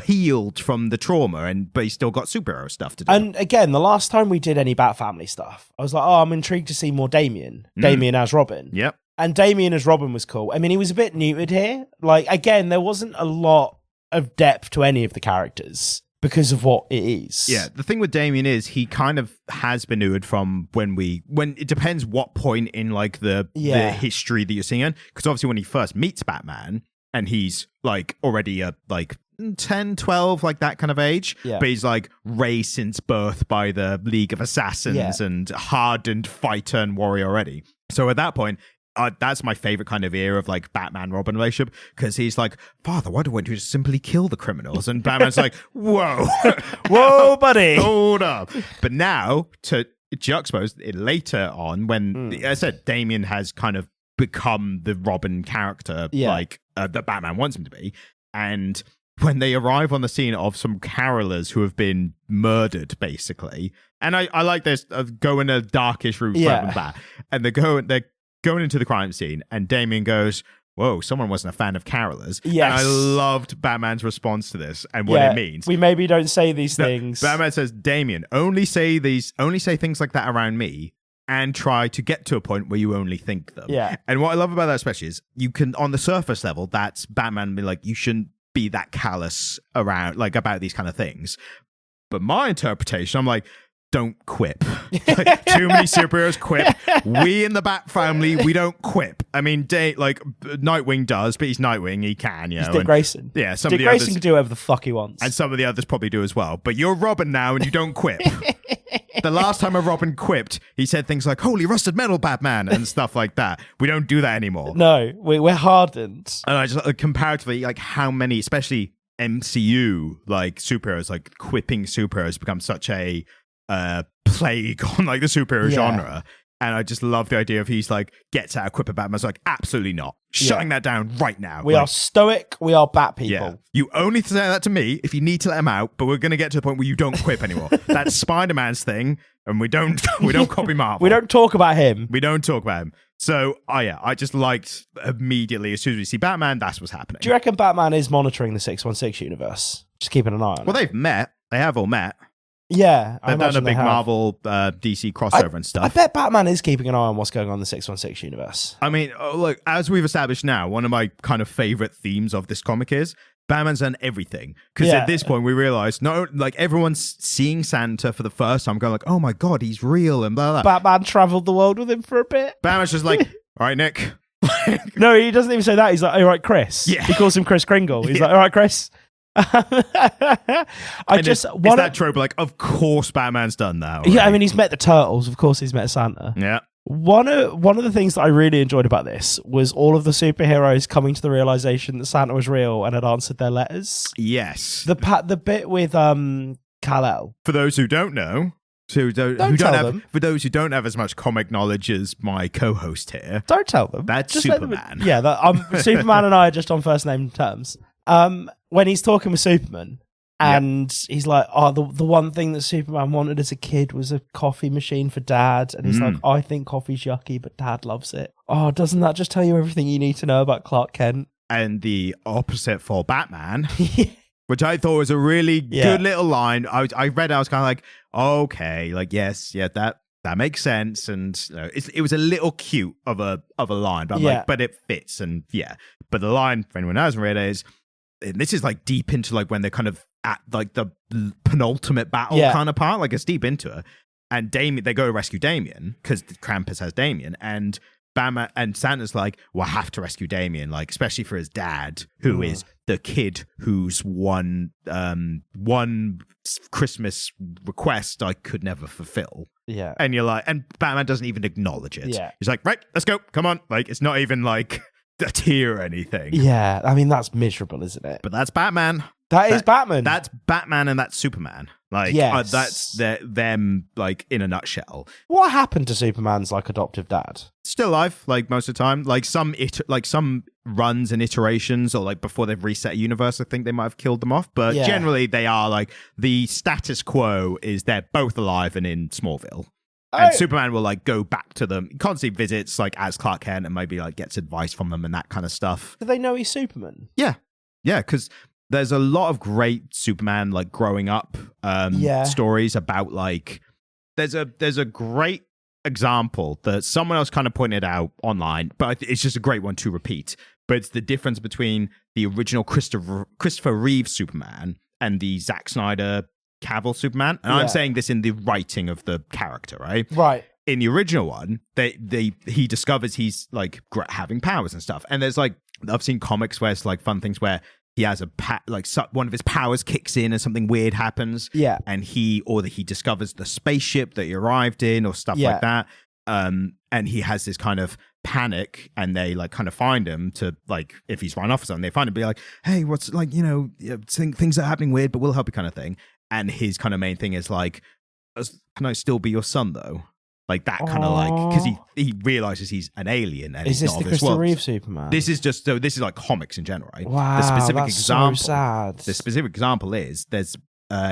Speaker 1: healed from the trauma, but he's still got superhero stuff to do.
Speaker 2: And again, the last time we did any Bat Family stuff, I was like, I'm intrigued to see more Damian as Robin.
Speaker 1: Yep.
Speaker 2: And Damien as Robin was cool. I mean, he was a bit neutered here. Like, again, there wasn't a lot of depth to any of the characters because of what it is.
Speaker 1: Yeah, the thing with Damien is he kind of has been neutered from when it depends what point in like the history that you're seeing in. Because obviously when he first meets Batman and he's like already a like 10, 12, like that kind of age.
Speaker 2: Yeah.
Speaker 1: But he's like raised since birth by the League of Assassins and hardened fighter and warrior already. So at that point, that's my favorite kind of era of like Batman-Robin relationship, because he's like, Father, why don't you just simply kill the criminals? And Batman's like, whoa.
Speaker 2: Whoa, buddy.
Speaker 1: Hold up. But now, to juxtapose it later on, when, as I said, Damien has kind of become the Robin character like that Batman wants him to be. And when they arrive on the scene of some carolers who have been murdered, basically, and I like this, going a darkish route from that, and they're going into the crime scene, and Damien goes, whoa, someone wasn't a fan of carolers.
Speaker 2: Yes.
Speaker 1: And I loved Batman's response to this and what it means.
Speaker 2: We maybe don't say these things.
Speaker 1: Batman says, Damien, only say things like that around me, and try to get to a point where you only think them.
Speaker 2: Yeah.
Speaker 1: And what I love about that especially is you can, on the surface level, that's Batman being like, you shouldn't be that callous around, like, about these kind of things. But my interpretation, I'm like, don't quip. Like, too many superheroes quip. We in the Bat family, we don't quip. I mean, Nightwing does, but he's Nightwing. He can, you know.
Speaker 2: Dick Grayson.
Speaker 1: Yeah,
Speaker 2: Dick Grayson can do whatever the fuck he wants.
Speaker 1: And some of the others probably do as well. But you're Robin now, and you don't quip. The last time a Robin quipped, he said things like, holy rusted metal, Batman, and stuff like that. We don't do that anymore.
Speaker 2: No, we're hardened.
Speaker 1: And I just, comparatively, like, how many, especially MCU, like, superheroes, like, quipping superheroes become such a plague on like the superhero genre, and I just love the idea of he's like gets out a quip at Batman's like, absolutely not, shutting that down right now.
Speaker 2: We are stoic, we are Bat people.
Speaker 1: Yeah. You only say that to me if you need to let him out, but we're gonna get to the point where you don't quip anymore. That's Spider-Man's thing, and we don't copy Marvel.
Speaker 2: We don't talk about him.
Speaker 1: We don't talk about him. So I just liked immediately as soon as we see Batman, that's what's happening.
Speaker 2: Do you reckon Batman is monitoring the 616 universe? Just keeping an eye on it.
Speaker 1: Well, they have all met.
Speaker 2: Yeah,
Speaker 1: they've done a big Marvel DC crossover and stuff.
Speaker 2: I bet Batman is keeping an eye on what's going on in the 616 universe.
Speaker 1: I mean, look, as we've established now, one of my kind of favorite themes of this comic is Batman's done everything. Because at this point, we realize, like, everyone's seeing Santa for the first time, going like, oh my God, he's real, and blah, blah.
Speaker 2: Batman traveled the world with him for a bit.
Speaker 1: Batman's just like, all right, Nick.
Speaker 2: No, he doesn't even say that. He's like, all right, Chris. Yeah. He calls him Kris Kringle. He's like, all right, Chris. Is
Speaker 1: that trope? Like, of course, Batman's done that. Right?
Speaker 2: Yeah, I mean, he's met the Turtles. Of course, he's met Santa.
Speaker 1: Yeah.
Speaker 2: One of the things that I really enjoyed about this was all of the superheroes coming to the realization that Santa was real and had answered their letters.
Speaker 1: Yes.
Speaker 2: The bit with Kal-El.
Speaker 1: For those who don't know, for those who don't have as much comic knowledge as my co-host here,
Speaker 2: don't tell them.
Speaker 1: That's just Superman.
Speaker 2: Superman and I are just on first name terms. When he's talking with Superman, and he's like, oh, the one thing that Superman wanted as a kid was a coffee machine for Dad. And he's like, I think coffee's yucky, but Dad loves it. Oh, doesn't that just tell you everything you need to know about Clark Kent?
Speaker 1: And the opposite for Batman, which I thought was a really good little line. I read it, I was kind of like, okay, like, yes, that makes sense. And it was a little cute of a line, but I'm like, but it fits. And but the line, for anyone who hasn't read it, is, and this is like deep into like when they're kind of at like the penultimate battle kind of part, like it's deep into it. And they go to rescue Damien because Krampus has Damien, and Batman and Santa's like, well, I have to rescue Damien, like, especially for his dad, who is the kid whose one Christmas request I could never fulfill. Yeah. And you're like, and Batman doesn't even acknowledge it. Yeah. He's like, right, let's go. Come on. Like, it's not even like a tear or anything.
Speaker 2: Yeah. I mean, that's miserable, isn't it?
Speaker 1: But that's Batman.
Speaker 2: That is Batman.
Speaker 1: That's Batman and that's Superman. Like, that's them, like, in a nutshell.
Speaker 2: What happened to Superman's, like, adoptive dad?
Speaker 1: Still alive, like, most of the time. Like, some runs and iterations, or, like, before they've reset a universe, I think they might have killed them off. But generally, they are, like, the status quo is they're both alive and in Smallville. And Superman will, like, go back to them, constantly visits, like, as Clark Kent, and maybe, like, gets advice from them and that kind of stuff.
Speaker 2: Do they know he's Superman?
Speaker 1: Yeah. Yeah, because there's a lot of great Superman, like, growing up stories about, like, there's a great example that someone else kind of pointed out online, but it's just a great one to repeat. But it's the difference between the original Christopher Reeve Superman and the Zack Snyder Cavill Superman. And I'm saying this in the writing of the character, right?
Speaker 2: Right.
Speaker 1: In the original one, he discovers he's like having powers and stuff. And there's like, I've seen comics where it's like fun things where he has one of his powers kicks in and something weird happens.
Speaker 2: Yeah.
Speaker 1: And he discovers the spaceship that he arrived in or stuff like that. And he has this kind of panic, and they like kind of find him to like, if he's run off or something, they find him, be like, hey, what's like, things are happening weird, but we'll help you kind of thing. And his kind of main thing is like, can I still be your son though? Like that kind of like, because he realizes he's an alien. And
Speaker 2: is this the Christopher Reeve Superman?
Speaker 1: This is like comics in general, right?
Speaker 2: Wow, that's so sad.
Speaker 1: The specific example is there's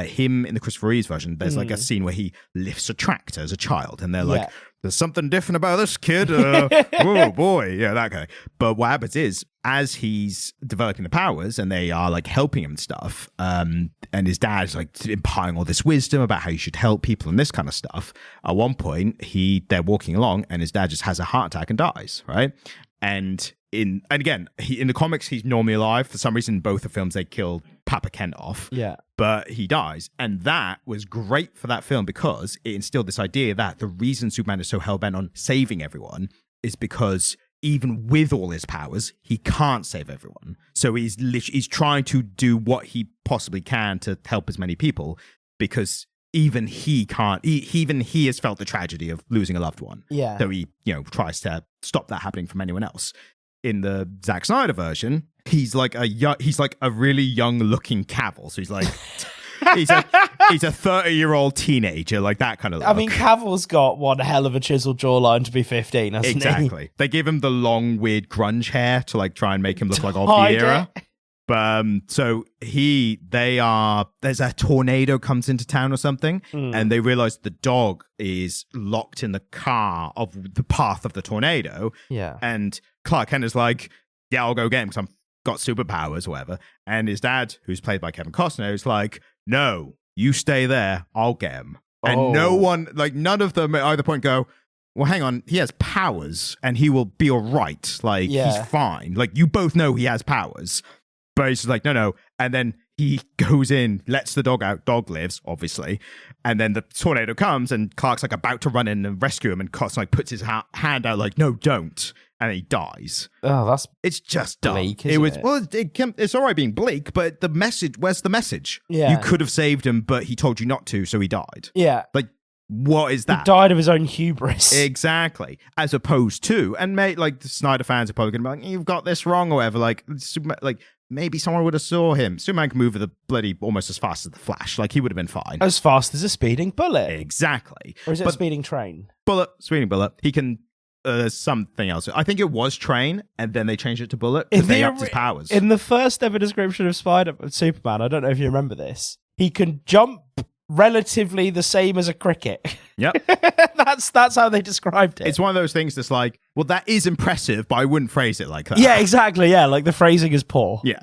Speaker 1: him in the Christopher Reeves version. There's like a scene where he lifts a tractor as a child, and they're like, there's something different about this kid. Oh boy, yeah, that guy. But what happens is, as he's developing the powers and they are like helping him and stuff, and his dad's like imparting all this wisdom about how you should help people and this kind of stuff. At one point, they're walking along and his dad just has a heart attack and dies, right? And in the comics, he's normally alive. For some reason, in both the films, they killed Papa Kent off.
Speaker 2: Yeah.
Speaker 1: But he dies. And that was great for that film because it instilled this idea that the reason Superman is so hell-bent on saving everyone is because even with all his powers, he can't save everyone. So he's trying to do what he possibly can to help as many people, because even he can't. Even he has felt the tragedy of losing a loved one.
Speaker 2: Yeah.
Speaker 1: So he, tries to stop that happening from anyone else. In the Zack Snyder version, he's like a really young-looking Cavill. So he's like. He's a 30-year-old teenager, like that kind of look.
Speaker 2: I mean, Cavill's got one hell of a chiseled jawline to be 15, hasn't he?
Speaker 1: Exactly. They give him the long, weird grunge hair to like try and make him look like of the era. But so there's a tornado comes into town or something, and they realize the dog is locked in the car of the path of the tornado.
Speaker 2: Yeah.
Speaker 1: And Clark Kent is like, yeah, I'll go get him because I've got superpowers or whatever. And his dad, who's played by Kevin Costner, is like, no, you stay there, I'll get him. And none of them at either point go, well, hang on, he has powers and he will be all right. Like, he's fine. Like, you both know he has powers. But he's just like, no. And then he goes in, lets the dog out. Dog lives, obviously. And then the tornado comes and Clark's like about to run in and rescue him. And Costner like puts his hand out like, no, don't. And he dies.
Speaker 2: Oh,
Speaker 1: it's just dumb.
Speaker 2: Bleak,
Speaker 1: it's all right being bleak, but the message, where's the message?
Speaker 2: Yeah.
Speaker 1: You could have saved him, but he told you not to, so he died.
Speaker 2: Yeah.
Speaker 1: Like, what is that?
Speaker 2: He died of his own hubris.
Speaker 1: Exactly. As opposed to, and like the Snyder fans are probably going to be like, you've got this wrong or whatever. Like maybe someone would have saw him. Superman can move almost as fast as the Flash. Like, he would have been fine.
Speaker 2: As fast as a speeding bullet.
Speaker 1: Exactly.
Speaker 2: Or is it a speeding train?
Speaker 1: Speeding bullet. He can... something else. I think it was train, and then they changed it to bullet because they upped his powers.
Speaker 2: In the first ever description of Superman, I don't know if you remember this, he can jump relatively the same as a cricket.
Speaker 1: Yep.
Speaker 2: That's how they described it.
Speaker 1: It's one of those things that's like, well, that is impressive, but I wouldn't phrase it like that.
Speaker 2: Yeah, exactly. Yeah, like the phrasing is poor.
Speaker 1: Yeah.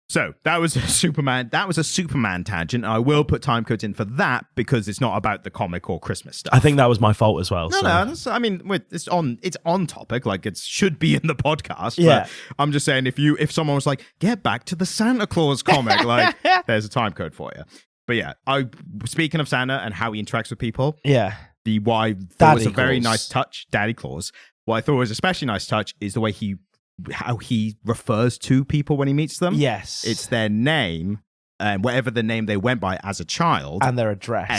Speaker 1: So that was a Superman tangent. I will put time codes in for that because it's not about the comic or Christmas stuff.
Speaker 2: I think that was my fault as well.
Speaker 1: No. I mean, it's on topic. Like, it should be in the podcast.
Speaker 2: Yeah.
Speaker 1: But I'm just saying, if someone was like, get back to the Santa Claus comic, like, there's a time code for you. But yeah, speaking of Santa and how he interacts with people.
Speaker 2: Yeah.
Speaker 1: Why I thought was a very nice touch, Daddy Claus. What I thought was especially nice touch is the way how he refers to people when he meets them.
Speaker 2: Yes.
Speaker 1: It's their name and whatever the name they went by as a child.
Speaker 2: And their address.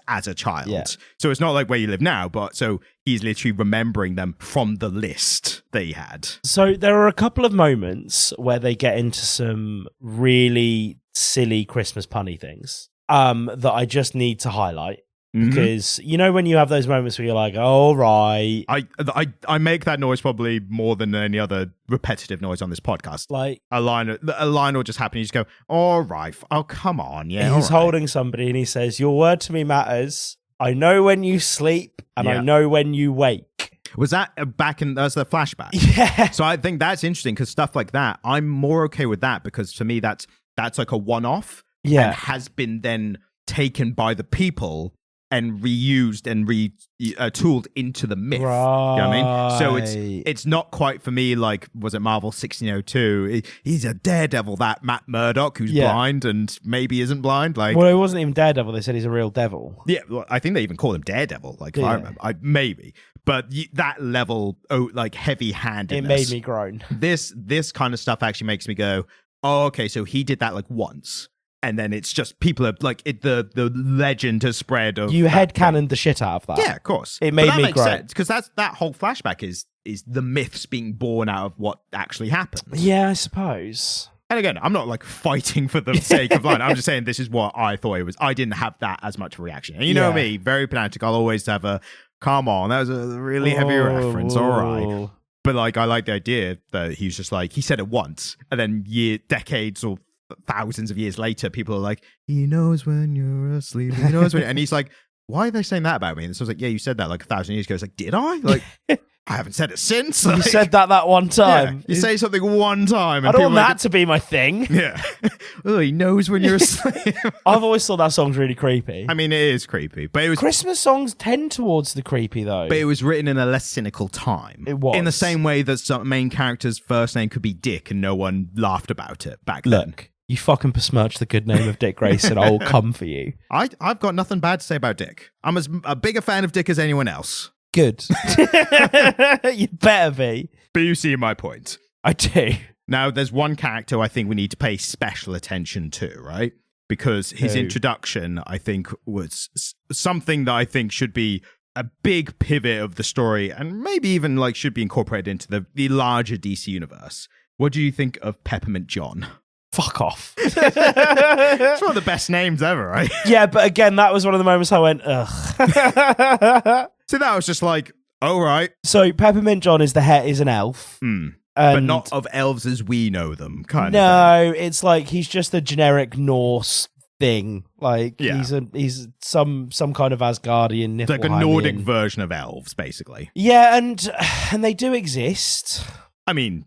Speaker 1: As a child.
Speaker 2: Yeah.
Speaker 1: So it's not like where you live now, but so he's literally remembering them from the list that he had.
Speaker 2: So there are a couple of moments where they get into some really silly Christmas punny things that I just need to highlight. Because when you have those moments where you're like, all right.
Speaker 1: I make that noise probably more than any other repetitive noise on this podcast.
Speaker 2: Like
Speaker 1: a line will just happen. You just go, all right. Oh, come on. Yeah.
Speaker 2: He's holding somebody and he says, your word to me matters. I know when you sleep and I know when you wake.
Speaker 1: Was that that's the flashback?
Speaker 2: Yeah.
Speaker 1: So I think that's interesting because stuff like that, I'm more okay with that because to me, that's like a one-off.
Speaker 2: Yeah.
Speaker 1: And has been then taken by the people and reused and tooled into the myth.
Speaker 2: Right.
Speaker 1: You know what I mean? So it's not quite for me like, was it Marvel 1602? He's a daredevil, that Matt Murdock who's blind and maybe isn't blind. Like,
Speaker 2: well, he wasn't even Daredevil. They said he's a real devil.
Speaker 1: Yeah, well, I think they even call him Daredevil. Like, if I remember, maybe. But that level, like heavy-handedness.
Speaker 2: It made me groan.
Speaker 1: This kind of stuff actually makes me go, oh, okay, so he did that like once. And then it's just people are like the legend has spread of
Speaker 2: you headcanoned the shit out of that.
Speaker 1: Yeah, of course.
Speaker 2: It made me groan
Speaker 1: because that whole flashback is the myths being born out of what actually happened.
Speaker 2: Yeah, I suppose.
Speaker 1: And again, I'm not like fighting for the sake of line. I'm just saying this is what I thought it was. I didn't have that as much of a reaction. And you know me, very pedantic. I'll always have a come on. That was a really heavy reference. All right. But like, I like the idea that he's just like, he said it once, and then decades or thousands of years later, people are like, he knows when you're asleep. He knows when, and he's like, why are they saying that about me? And so I was like, yeah, you said that like 1,000 years ago. It's like, did I? Like, I haven't said it since. Like,
Speaker 2: you said that one time.
Speaker 1: Yeah, you say something one time. And
Speaker 2: I don't want that to be my thing.
Speaker 1: Yeah. Oh, he knows when you're asleep.
Speaker 2: I've always thought that song's really creepy.
Speaker 1: I mean, it is creepy. But it was
Speaker 2: Christmas songs tend towards the creepy, though.
Speaker 1: But it was written in a less cynical time.
Speaker 2: It was.
Speaker 1: In the same way that some main character's first name could be Dick and no one laughed about it back then.
Speaker 2: Look, you fucking besmirch the good name of Dick Grayson. I'll come for you.
Speaker 1: I've got nothing bad to say about Dick. I'm as a bigger fan of Dick as anyone else.
Speaker 2: Good. You better be.
Speaker 1: But you see my point.
Speaker 2: I do.
Speaker 1: Now, there's one character I think we need to pay special attention to, right? Because his introduction, I think, was something that I think should be a big pivot of the story and maybe even like should be incorporated into the larger DC universe. What do you think of Peppermint John?
Speaker 2: Fuck off.
Speaker 1: It's one of the best names ever, right?
Speaker 2: Yeah, but again, that was one of the moments I went, ugh.
Speaker 1: So that was just like, all right.
Speaker 2: So Peppermint John is an elf.
Speaker 1: But not of elves as we know them, kind of.
Speaker 2: No, it's like he's just a generic Norse thing. Like he's some kind of Asgardian,
Speaker 1: it's like a Nordic version of elves, basically.
Speaker 2: Yeah, and they do exist.
Speaker 1: I mean,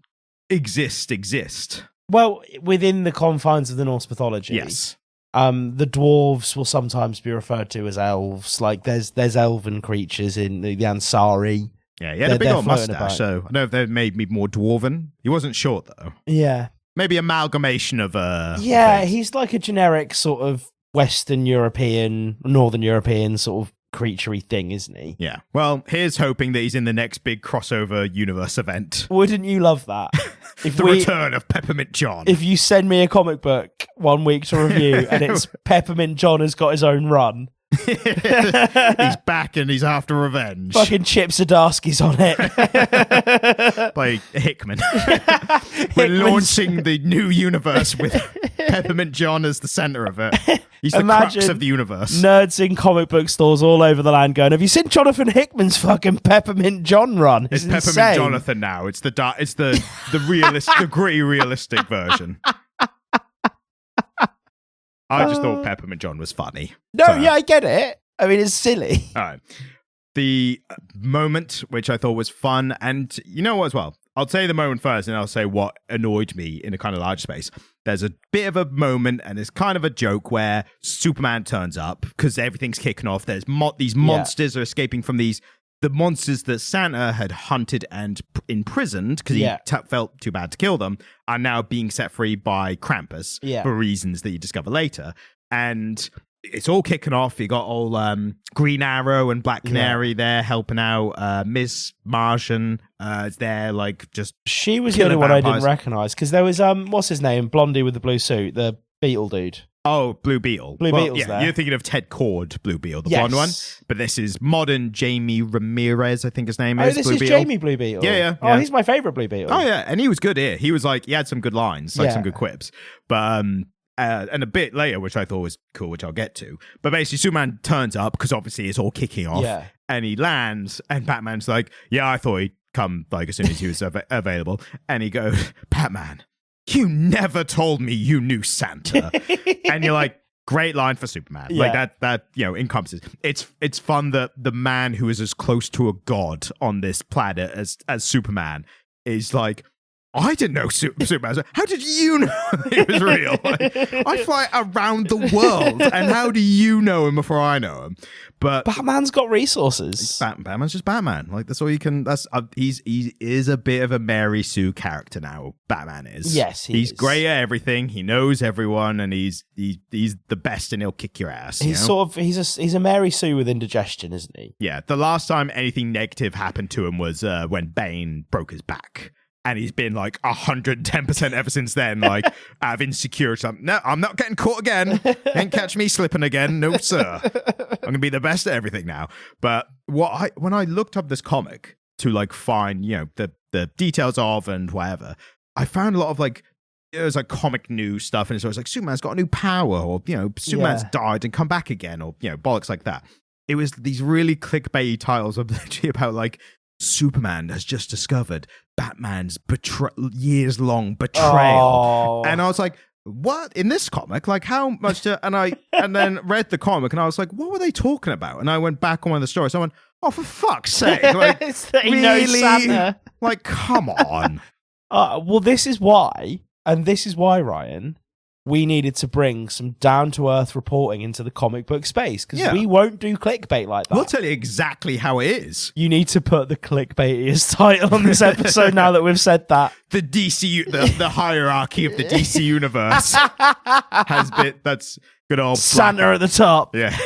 Speaker 1: exist.
Speaker 2: Well, within the confines of the Norse mythology.
Speaker 1: Yes.
Speaker 2: The dwarves will sometimes be referred to as elves. Like there's elven creatures in the Ansari.
Speaker 1: Yeah, he had a big old mustache, so I don't know if they made me more dwarven. He wasn't short, though.
Speaker 2: Yeah.
Speaker 1: Maybe amalgamation of...
Speaker 2: Yeah, he's like a generic sort of Western European, Northern European sort of creaturey thing, isn't he?
Speaker 1: Yeah. Well, here's hoping that he's in the next big crossover universe event.
Speaker 2: Wouldn't you love that?
Speaker 1: Return of Peppermint John.
Speaker 2: If you send me a comic book 1 week to review and it's Peppermint John has got his own run.
Speaker 1: He's back and he's after revenge.
Speaker 2: Fucking Chip Zdarsky's on it.
Speaker 1: By Hickman. We're launching the new universe with Peppermint John as the center of it. He's the crux of the universe.
Speaker 2: Nerds in comic book stores all over the land going, have you seen Jonathan Hickman's fucking Peppermint John run?
Speaker 1: It's Peppermint Jonathan now. It's the realistic, the gritty, realistic version. I just thought Peppermint John was funny.
Speaker 2: No, yeah, I get it. I mean, it's silly.
Speaker 1: All right. The moment, which I thought was fun, and you know what as well? I'll say the moment first, and I'll say what annoyed me in a kind of large space. There's a bit of a moment, and it's kind of a joke where Superman turns up because everything's kicking off. There's these monsters are escaping from the monsters that Santa had hunted and imprisoned because he felt too bad to kill them are now being set free by Krampus for reasons that you discover later. And it's all kicking off. You got all Green Arrow and Black Canary there helping out. Miss Martian is there, like, just
Speaker 2: she was the only one I didn't recognize because there was what's his name, Blondie with the blue suit, the Beetle dude.
Speaker 1: Oh, Blue Beetle.
Speaker 2: Beetle's there.
Speaker 1: You're thinking of Ted Cord, Blue Beetle, the blonde one. But this is modern Jamie Ramirez, I think his name is.
Speaker 2: Oh, this
Speaker 1: Blue
Speaker 2: is
Speaker 1: Beetle.
Speaker 2: Jamie Blue Beetle.
Speaker 1: Yeah.
Speaker 2: Oh, he's my favorite Blue Beetle.
Speaker 1: Oh, yeah. And he was good here. He was like, he had some good lines, like some good quips. But, and a bit later, which I thought was cool, which I'll get to. But basically, Superman turns up because obviously it's all kicking off.
Speaker 2: Yeah.
Speaker 1: And he lands, and Batman's like, yeah, I thought he'd come like as soon as he was available. And he goes, Batman, you never told me you knew Santa. And you're like, great line for Superman. Like that encompasses. It's fun that the man who is as close to a god on this planet as Superman is like, I didn't know Superman. How did you know he was real? Like, I fly around the world, and how do you know him before I know him? But
Speaker 2: Batman's got resources.
Speaker 1: Batman's just Batman. Like, that's all you can. He is a bit of a Mary Sue character now. Batman is.
Speaker 2: Yes,
Speaker 1: he's great at everything. He knows everyone, and he's the best, and he'll kick your ass.
Speaker 2: He's he's a Mary Sue with indigestion, isn't he?
Speaker 1: Yeah. The last time anything negative happened to him was when Bane broke his back. And he's been like 110% ever since then, like out of insecurity. No, I'm not getting caught again. Can't catch me slipping again. No, sir. I'm going to be the best at everything now. But when I looked up this comic to like find, the details of and whatever, I found a lot of like, it was like comic news stuff. And so it's like, Superman's got a new power, or, Superman's died and come back again, or, bollocks like that. It was these really clickbaity titles of literally about like, Superman has just discovered Batman's years-long betrayal. And I was like, what? In this comic? Like, how much and then read the comic, and I was like, what were they talking about? And I went back on one of the stories. I went, oh, for fuck's sake. Like,
Speaker 2: it's that he knows Santa.
Speaker 1: Like, come on.
Speaker 2: Well, this is why, Ryan, we needed to bring some down-to-earth reporting into the comic book space, because we won't do clickbait like that.
Speaker 1: We'll tell you exactly how it is.
Speaker 2: You need to put the clickbaitiest title on this episode now that we've said that.
Speaker 1: The DC, the hierarchy of the DC universe has been, that's good old
Speaker 2: Santa at the top.
Speaker 1: Yeah.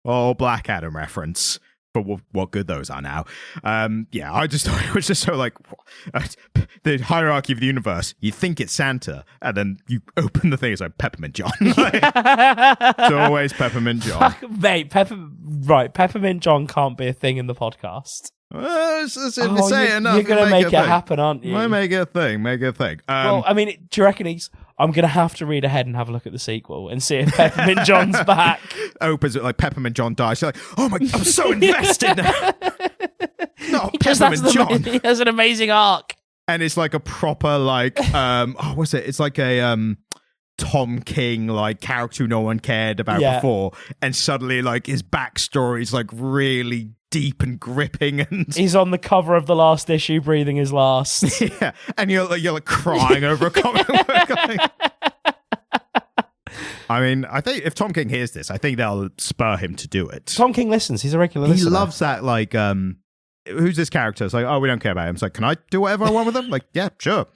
Speaker 1: Oh, Black Adam reference. But what good those are now. I just thought it was just so like the hierarchy of the universe. You think it's Santa, and then you open the thing, it's like Peppermint John. It's always Peppermint John.
Speaker 2: Mate, Peppermint John can't be a thing in the podcast.
Speaker 1: If you say enough,
Speaker 2: you're going to make it happen, aren't you?
Speaker 1: Make it a thing.
Speaker 2: Well, I mean, do you reckon I'm going to have to read ahead and have a look at the sequel and see if Peppermint John's back.
Speaker 1: Opens it like Peppermint John dies. You're like, oh my, I'm so invested now. No, Peppermint John.
Speaker 2: He has an amazing arc.
Speaker 1: And it's like a proper like, what's it? It's like a Tom King like character who no one cared about before. And suddenly like his backstory is like really deep and gripping, and
Speaker 2: he's on the cover of the last issue breathing his last.
Speaker 1: Yeah, and you're like crying over a comic book. I mean, I think if Tom King hears this, I think they'll spur him to do it.
Speaker 2: Tom King listens. He's a regular listener.
Speaker 1: He loves that, like, who's this character? It's like, oh, we don't care about him. It's like, can I do whatever I want with him? Like, yeah, sure.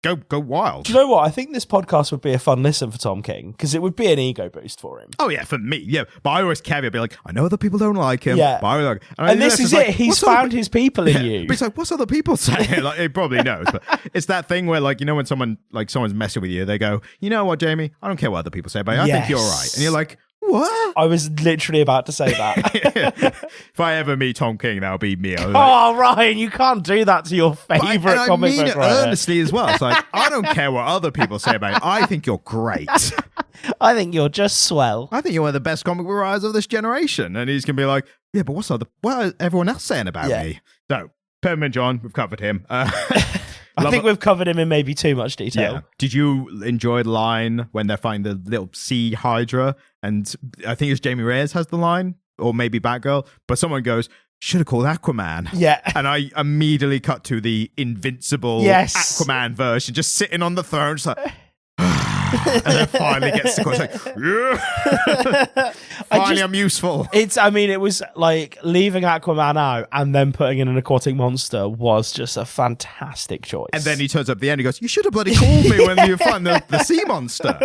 Speaker 1: Go wild.
Speaker 2: Do you know what? I think this podcast would be a fun listen for Tom King, because it would be an ego boost for him.
Speaker 1: Oh, yeah, for me, yeah. But I always caveat, be like, I know other people don't like him.
Speaker 2: Yeah.
Speaker 1: But I like,
Speaker 2: and this is it. Like, he's found his people in you.
Speaker 1: But he's like, what's other people saying? Like, he probably knows. But it's that thing where, like, when someone's messing with you, they go, you know what, Jamie? I don't care what other people say about you. I think you're right. And you're like, what?
Speaker 2: I was literally about to say that.
Speaker 1: If I ever meet Tom King, that'll be me.
Speaker 2: Oh, Ryan, you can't do that to your favourite comic book writer.
Speaker 1: Earnestly as well. It's like, I don't care what other people say about you. I think you're great.
Speaker 2: I think you're just swell.
Speaker 1: I think you're one of the best comic book writers of this generation. And he's going to be like, yeah, but what are everyone else saying about me? So, Peppermint John, we've covered him.
Speaker 2: I think we've covered him in maybe too much detail.
Speaker 1: Yeah. Did you enjoy the line when they're finding the little sea hydra? And I think it's Jamie Reyes has the line, or maybe Batgirl, but someone goes, should have called Aquaman.
Speaker 2: Yeah.
Speaker 1: And I immediately cut to the invincible Aquaman version, just sitting on the throne, just like, and then finally gets the call. It's like, yeah. Finally, I'm useful.
Speaker 2: It was like leaving Aquaman out and then putting in an aquatic monster was just a fantastic choice.
Speaker 1: And then he turns up at the end and goes, you should have bloody called me when you find the sea monster.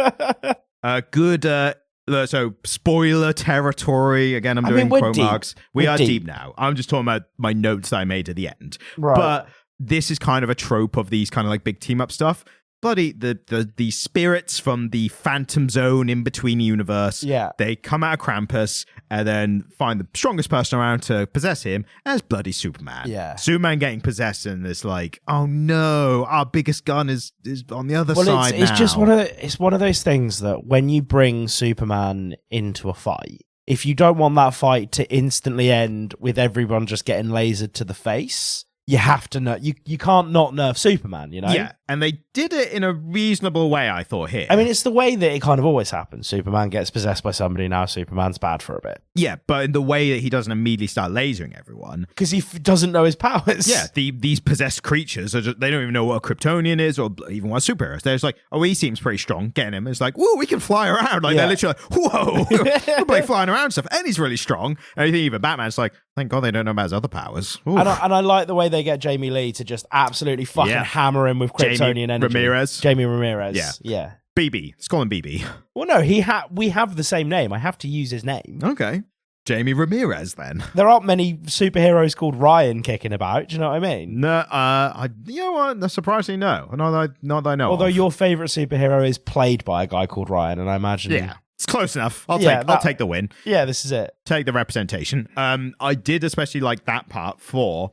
Speaker 1: So spoiler territory. Again, I'm doing quote marks. We are deep now. I'm just talking about my notes that I made at the end.
Speaker 2: Right.
Speaker 1: But this is kind of a trope of these kind of like big team up stuff. Bloody the spirits from the Phantom Zone in between universe.
Speaker 2: Yeah.
Speaker 1: They come out of Krampus and then find the strongest person around to possess him as bloody Superman.
Speaker 2: Yeah.
Speaker 1: Superman getting possessed and it's like, oh no, our biggest gun is on the other side now.
Speaker 2: It's just one of those things that when you bring Superman into a fight, if you don't want that fight to instantly end with everyone just getting lasered to the face, you have to know. You can't not nerf Superman, you know?
Speaker 1: Yeah, And they did it in a reasonable way, I thought, here.
Speaker 2: I mean, it's the way that it kind of always happens. Superman gets possessed by somebody, now Superman's bad for a bit.
Speaker 1: Yeah, but in the way that he doesn't immediately start lasering everyone.
Speaker 2: Because he doesn't know his powers.
Speaker 1: Yeah, these possessed creatures, they don't even know what a Kryptonian is or even what a superhero is. They're just like, oh, he seems pretty strong. Getting him. It's like, whoa, we can fly around. Like, they're literally like, whoa, we're like flying around and stuff. And he's really strong. And I think even Batman's like, thank God they don't know about his other powers. And
Speaker 2: I like the way they get Jamie Lee to just absolutely fucking hammer him with Kryptonian energy. Jamie Ramirez. Yeah.
Speaker 1: BB. Let's call him BB.
Speaker 2: Well, no, we have the same name. I have to use his name.
Speaker 1: Okay. Jamie Ramirez, then.
Speaker 2: There aren't many superheroes called Ryan kicking about. Do you know what I mean?
Speaker 1: No, you know what? Surprisingly, no. Not that I know.
Speaker 2: Although your favorite superhero is played by a guy called Ryan, and I imagine...
Speaker 1: Yeah. It's close enough. I'll take the win.
Speaker 2: Yeah, this is it.
Speaker 1: Take the representation. I did especially like that part for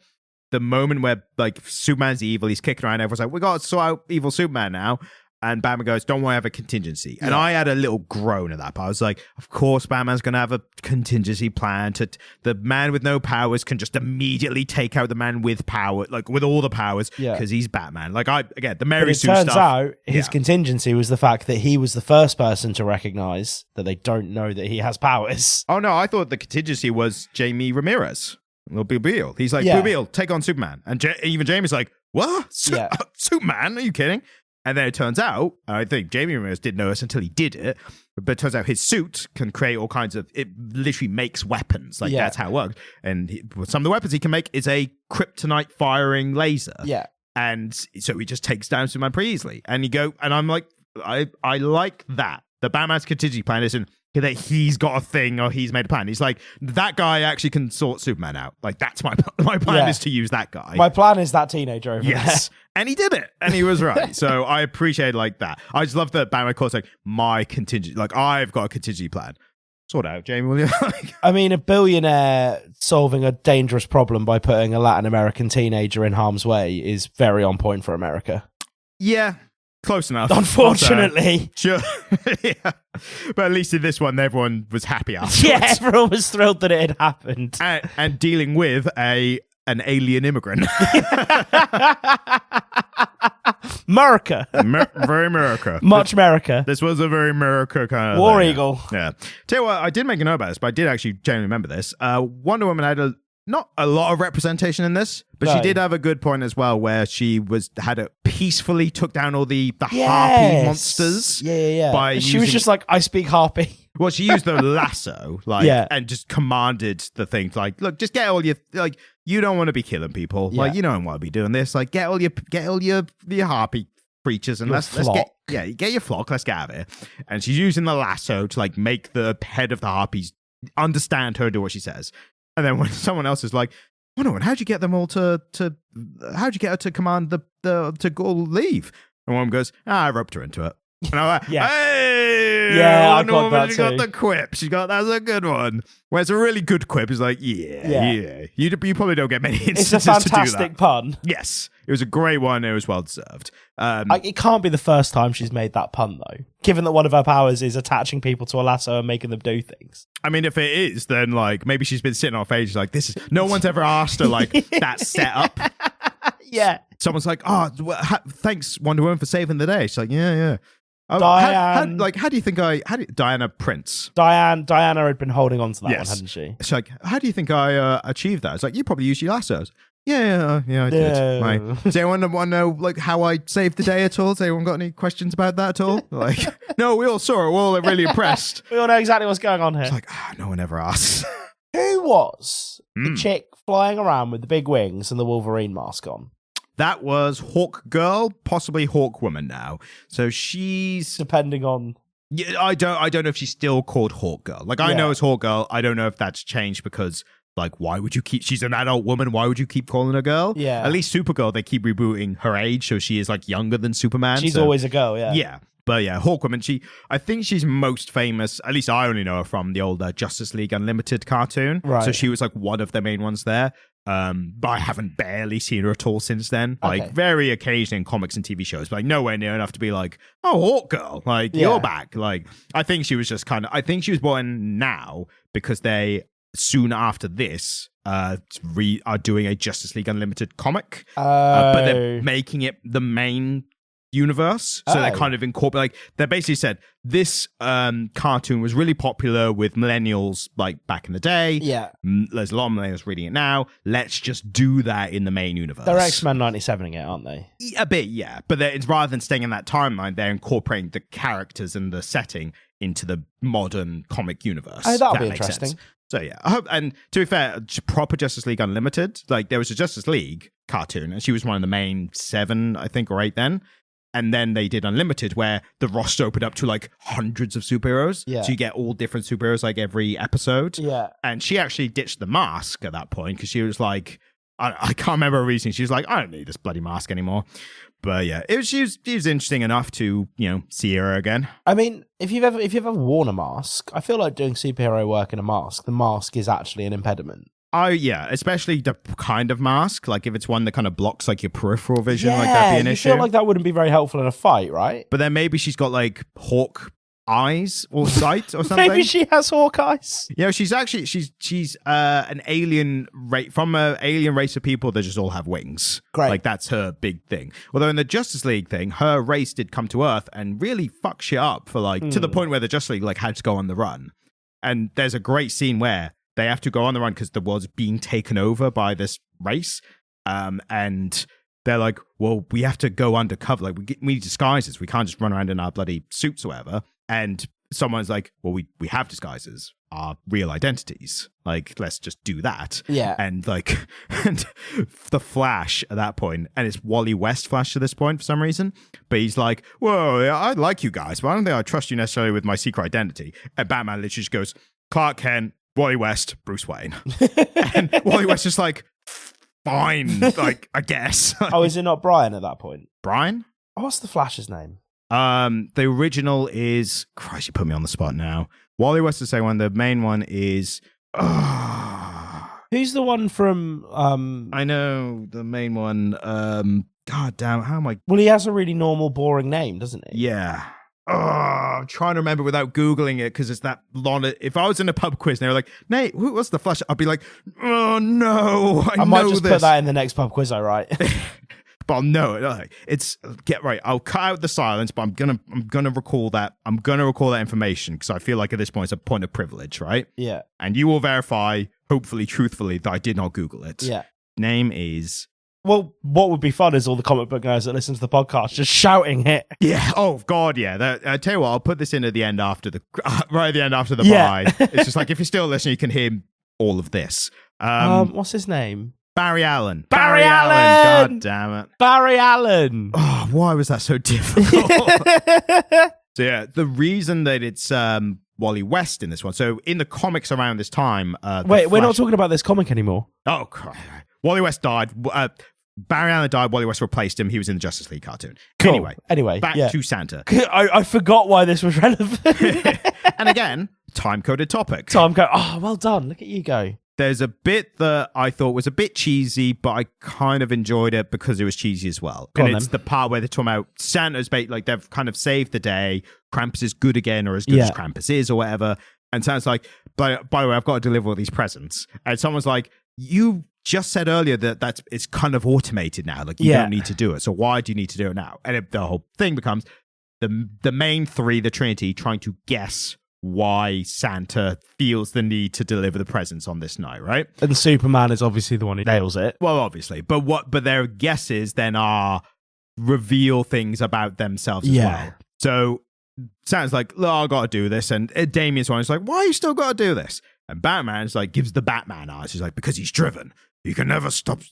Speaker 1: the moment where like Superman's evil, he's kicking around, everyone's like, we got to sort out evil Superman now. And Batman goes, don't worry, I have a contingency. And I had a little groan at that part. I was like, of course, Batman's going to have a contingency plan. The man with no powers can just immediately take out the man with power, like with all the powers, because he's Batman. Like, the Mary Sue stuff.
Speaker 2: It turns out his contingency was the fact that he was the first person to recognize that they don't know that he has powers.
Speaker 1: Oh, no, I thought the contingency was Jamie Ramirez. Little Boobeal. He's like, Boobeal, take on Superman. And even Jamie's like, what? Superman? Are you kidding? And then it turns out, I think Jamie Ramirez didn't know this until he did it, but it turns out his suit can create all kinds of, it literally makes weapons. Like, that's how it works. And some of the weapons he can make is a kryptonite firing laser.
Speaker 2: Yeah.
Speaker 1: And so he just takes down Superman pretty easily. And I'm like, I like that. The Batman's contingency plan isn't that he's got a thing or he's made a plan. He's like, that guy actually can sort Superman out. Like, that's my plan is to use that guy.
Speaker 2: My plan is that teenager over there.
Speaker 1: And he did it. And he was right. So I appreciate like that. I just love that Batman calls like my contingency. Like, I've got a contingency plan. Sort out, Jamie, will you?
Speaker 2: I mean, a billionaire solving a dangerous problem by putting a Latin American teenager in harm's way is very on point for America.
Speaker 1: Yeah. Close enough.
Speaker 2: Unfortunately.
Speaker 1: Sure. Yeah. But at least in this one, everyone was happy afterwards.
Speaker 2: Yeah, everyone was thrilled that it had happened.
Speaker 1: And dealing with an alien immigrant.
Speaker 2: America.
Speaker 1: Very America.
Speaker 2: Much America.
Speaker 1: This was a very America kind of
Speaker 2: War
Speaker 1: thing.
Speaker 2: Eagle.
Speaker 1: Yeah. Tell you what, I did make a note about this, but I did actually genuinely remember this. Wonder Woman had not a lot of representation in this, but she did have a good point as well, where she peacefully took down all the harpy monsters.
Speaker 2: Yeah. She was just like, I speak harpy.
Speaker 1: Well, she used the lasso, and just commanded the thing, like, look, just get all your, like, you don't want to be killing people, like, you don't want to be doing this, like, get all your harpy creatures and let's get your flock, let's get out of here. And she's using the lasso to like make the head of the harpies understand her, do what she says. And then when someone else is like, "Oh no, and how'd you get them all how'd you get her to command to go leave?" And one goes, "I roped her into it." And I'm like, "Hey,
Speaker 2: I got that
Speaker 1: she
Speaker 2: too.
Speaker 1: got the quip. That's a good one." Where it's a really good quip. It's like, yeah. You probably don't get many instances
Speaker 2: It's a fantastic
Speaker 1: to do that.
Speaker 2: pun.
Speaker 1: Yes, it was a great one. It was well deserved.
Speaker 2: It can't be the first time she's made that pun, though. Given that one of her powers is attaching people to a lasso and making them do things.
Speaker 1: I mean, if it is, then like maybe she's been sitting off ages. Like this is no one's ever asked her like that setup.
Speaker 2: Yeah.
Speaker 1: Someone's like, "Oh, thanks Wonder Woman for saving the day." She's like, "Yeah."
Speaker 2: Diane,
Speaker 1: how do you think Diana Prince?
Speaker 2: Diana had been holding on to that one, hadn't she?
Speaker 1: It's like, how do you think I achieved that? It's like, you probably used your lassos. Yeah, I did. Right. Does anyone want to know like how I saved the day at all? Has anyone got any questions about that at all? Like, no, we all saw it. We're all really impressed.
Speaker 2: We all know exactly what's going on here.
Speaker 1: It's like, no one ever asks.
Speaker 2: Who was the chick flying around with the big wings and the Wolverine mask on?
Speaker 1: That was Hawk Girl, possibly Hawk Woman now. So she's
Speaker 2: depending on.
Speaker 1: Yeah, I don't know if she's still called Hawk Girl. Like I know it's Hawk Girl. I don't know if that's changed because like why would you keep? She's an adult woman. Why would you keep calling her girl?
Speaker 2: Yeah.
Speaker 1: At least Supergirl, they keep rebooting her age, so she is like younger than Superman.
Speaker 2: She's always a girl. Yeah.
Speaker 1: Yeah. But yeah, Hawk Woman, I think she's most famous, at least I only know her from the old Justice League Unlimited cartoon.
Speaker 2: Right.
Speaker 1: So she was like one of the main ones there. But I haven't barely seen her at all since then. Like very occasionally in comics and TV shows, but like nowhere near enough to be like, oh, Hawk Girl, like you're back. Like I think she was just I think she was born now because they soon after this are doing a Justice League Unlimited comic, but they're making it the main universe. So they kind of incorporate, like, they basically said this cartoon was really popular with millennials like back in the day.
Speaker 2: Yeah.
Speaker 1: There's a lot of millennials reading it now. Let's just do that in the main universe.
Speaker 2: They're X-Men 97ing it, aren't they?
Speaker 1: A bit, yeah. But it's rather than staying in that timeline, they're incorporating the characters and the setting into the modern comic universe.
Speaker 2: Oh, that'll be interesting.
Speaker 1: Sense. So yeah, I hope. And to be fair, proper Justice League Unlimited, like there was a Justice League cartoon, and she was one of the main 7, I think, or 8 then. And then they did Unlimited, where the roster opened up to like hundreds of superheroes.
Speaker 2: Yeah.
Speaker 1: So you get all different superheroes like every episode.
Speaker 2: Yeah.
Speaker 1: And she actually ditched the mask at that point because she was like, I can't remember her reasoning. She was like, I don't need this bloody mask anymore. But yeah, she was interesting enough to, see her again.
Speaker 2: I mean, if you've ever worn a mask, I feel like doing superhero work in a mask, the mask is actually an impediment.
Speaker 1: Oh, yeah, especially the kind of mask. Like, if it's one that kind of blocks, like, your peripheral vision, like, that'd be an issue.
Speaker 2: I feel like that wouldn't be very helpful in a fight, right?
Speaker 1: But then maybe she's got, like, hawk eyes or sight or something.
Speaker 2: Maybe she has hawk eyes.
Speaker 1: Yeah, she's actually, she's an alien from an alien race of people that just all have wings.
Speaker 2: Great.
Speaker 1: Like, that's her big thing. Although in the Justice League thing, her race did come to Earth and really fuck shit up for, like, to the point where the Justice League, like, had to go on the run. And there's a great scene where they have to go on the run because the world's being taken over by this race. And they're like, well, we have to go undercover. Like, we need disguises. We can't just run around in our bloody suits or whatever. And someone's like, well, we have disguises, our real identities. Like, let's just do that.
Speaker 2: Yeah.
Speaker 1: And like, and the Flash at that point, and it's Wally West Flash to this point for some reason, but he's like, whoa, I like you guys, but I don't think I trust you necessarily with my secret identity. And Batman literally just goes, Clark Kent, Wally West, Bruce Wayne. And Wally West is like, fine, like, I guess.
Speaker 2: Oh, is it not Brian at that point?
Speaker 1: Brian?
Speaker 2: Oh, what's the Flash's name?
Speaker 1: The original is, Christ, you put me on the spot now. Wally West is the second one. The main one is,
Speaker 2: who's the one from,
Speaker 1: I know, the main one, God damn, how am I?
Speaker 2: Well, he has a really normal, boring name, doesn't he?
Speaker 1: Yeah. I'm trying to remember without Googling it because it's that long. If I was in a pub quiz and they were like, Nate, what's the Flash? I'd be like, oh no, I
Speaker 2: might
Speaker 1: know
Speaker 2: just
Speaker 1: this.
Speaker 2: put that in the next pub quiz I write.
Speaker 1: But I'll know it. It's get right. I'll cut out the silence, but I'm gonna recall that. I'm gonna recall that information because I feel like at this point it's a point of privilege, right?
Speaker 2: Yeah.
Speaker 1: And you will verify, hopefully, truthfully, that I did not Google it.
Speaker 2: Yeah.
Speaker 1: Name is.
Speaker 2: Well, what would be fun is all the comic book guys that listen to the podcast just shouting it.
Speaker 1: Yeah. Oh God. Yeah. I tell you what. I'll put this in at the end after the right at the end after the bye. It's just like if you're still listening, you can hear all of this.
Speaker 2: What's his name?
Speaker 1: Barry Allen.
Speaker 2: Barry Allen.
Speaker 1: God damn it.
Speaker 2: Barry Allen.
Speaker 1: Oh, why was that so difficult? So yeah, the reason that it's Wally West in this one. So in the comics around this time,
Speaker 2: wait, we're not talking about this comic anymore.
Speaker 1: Oh, Wally West died. Barry Allen died. Wally West replaced him. He was in the Justice League cartoon.
Speaker 2: Cool. Anyway,
Speaker 1: back to Santa.
Speaker 2: I forgot why this was relevant.
Speaker 1: And again, time-coded topic.
Speaker 2: Oh, well done. Look at you go.
Speaker 1: There's a bit that I thought was a bit cheesy, but I kind of enjoyed it because it was cheesy as well. It's the part where they're talking about Santa's like they've kind of saved the day. Krampus is good again, or as good as Krampus is, or whatever. And Santa's like, by the way, I've got to deliver all these presents. And someone's like, you just said earlier that it's kind of automated now. Like, you don't need to do it. So why do you need to do it now? And the whole thing becomes the main three, the Trinity, trying to guess why Santa feels the need to deliver the presents on this night, right?
Speaker 2: And Superman is obviously the one who nails it.
Speaker 1: Well, obviously. But their guesses then reveal things about themselves as well. So Santa's like, look, I gotta do this. And Damien's one is like, why you still gotta do this? And Batman's like, gives the Batman eyes. He's like, because he's driven. He can never stop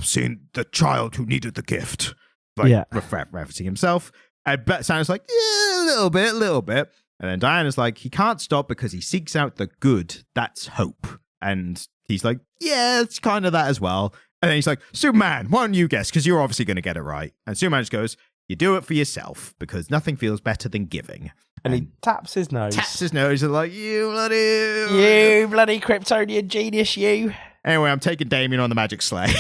Speaker 1: seeing the child who needed the gift. Like, referencing himself. And Santa's like, yeah, a little bit. And then Diana's like, he can't stop because he seeks out the good. That's hope. And he's like, yeah, it's kind of that as well. And then he's like, Superman, why don't you guess? Because you're obviously going to get it right. And Superman just goes, you do it for yourself because nothing feels better than giving.
Speaker 2: And he taps his nose.
Speaker 1: And like, you
Speaker 2: bloody Kryptonian genius, you.
Speaker 1: Anyway, I'm taking Damien on the magic sleigh.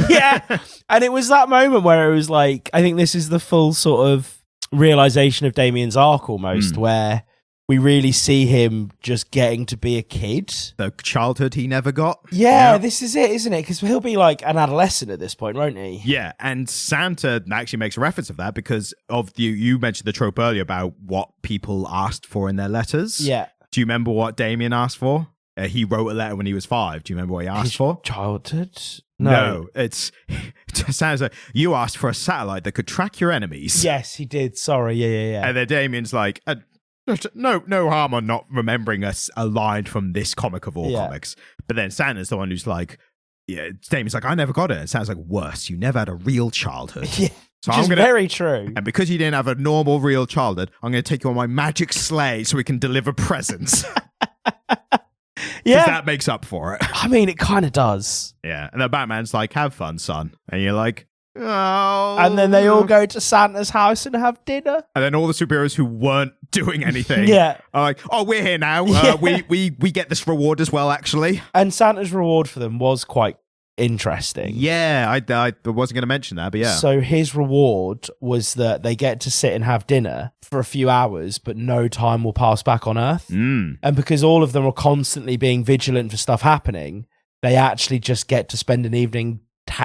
Speaker 2: Yeah. And it was that moment where it was like, I think this is the full sort of realization of Damien's arc almost, where we really see him just getting to be a kid.
Speaker 1: The childhood he never got.
Speaker 2: Yeah, this is it, isn't it? Because he'll be like an adolescent at this point, won't he?
Speaker 1: Yeah, and Santa actually makes a reference of that because of you mentioned the trope earlier about what people asked for in their letters.
Speaker 2: Yeah.
Speaker 1: Do you remember what Damien asked for? He wrote a letter when he was 5. Do you remember what he asked for?
Speaker 2: Childhood?
Speaker 1: No, it sounds like you asked for a satellite that could track your enemies.
Speaker 2: Yes, he did. Sorry, yeah.
Speaker 1: And then Damien's like, no harm on not remembering a line from this comic of all comics. But then Santa's the one who's like, Damien's like, I never got it. It sounds like worse. You never had a real childhood.
Speaker 2: Yeah, so which is very true.
Speaker 1: And because you didn't have a normal real childhood, I'm going to take you on my magic sleigh so we can deliver presents. Yeah, that makes up for it.
Speaker 2: I mean, it kind of does.
Speaker 1: Yeah, and then Batman's like, have fun, son. And you're like, oh.
Speaker 2: And then they all go to Santa's house and have dinner.
Speaker 1: And then all the superheroes who weren't doing anything are like, oh, we're here now. We get this reward as well, actually.
Speaker 2: And Santa's reward for them was quite interesting.
Speaker 1: Yeah, I wasn't going to mention that, but yeah.
Speaker 2: So his reward was that they get to sit and have dinner for a few hours, but no time will pass back on Earth. And because all of them are constantly being vigilant for stuff happening, they actually just get to spend an evening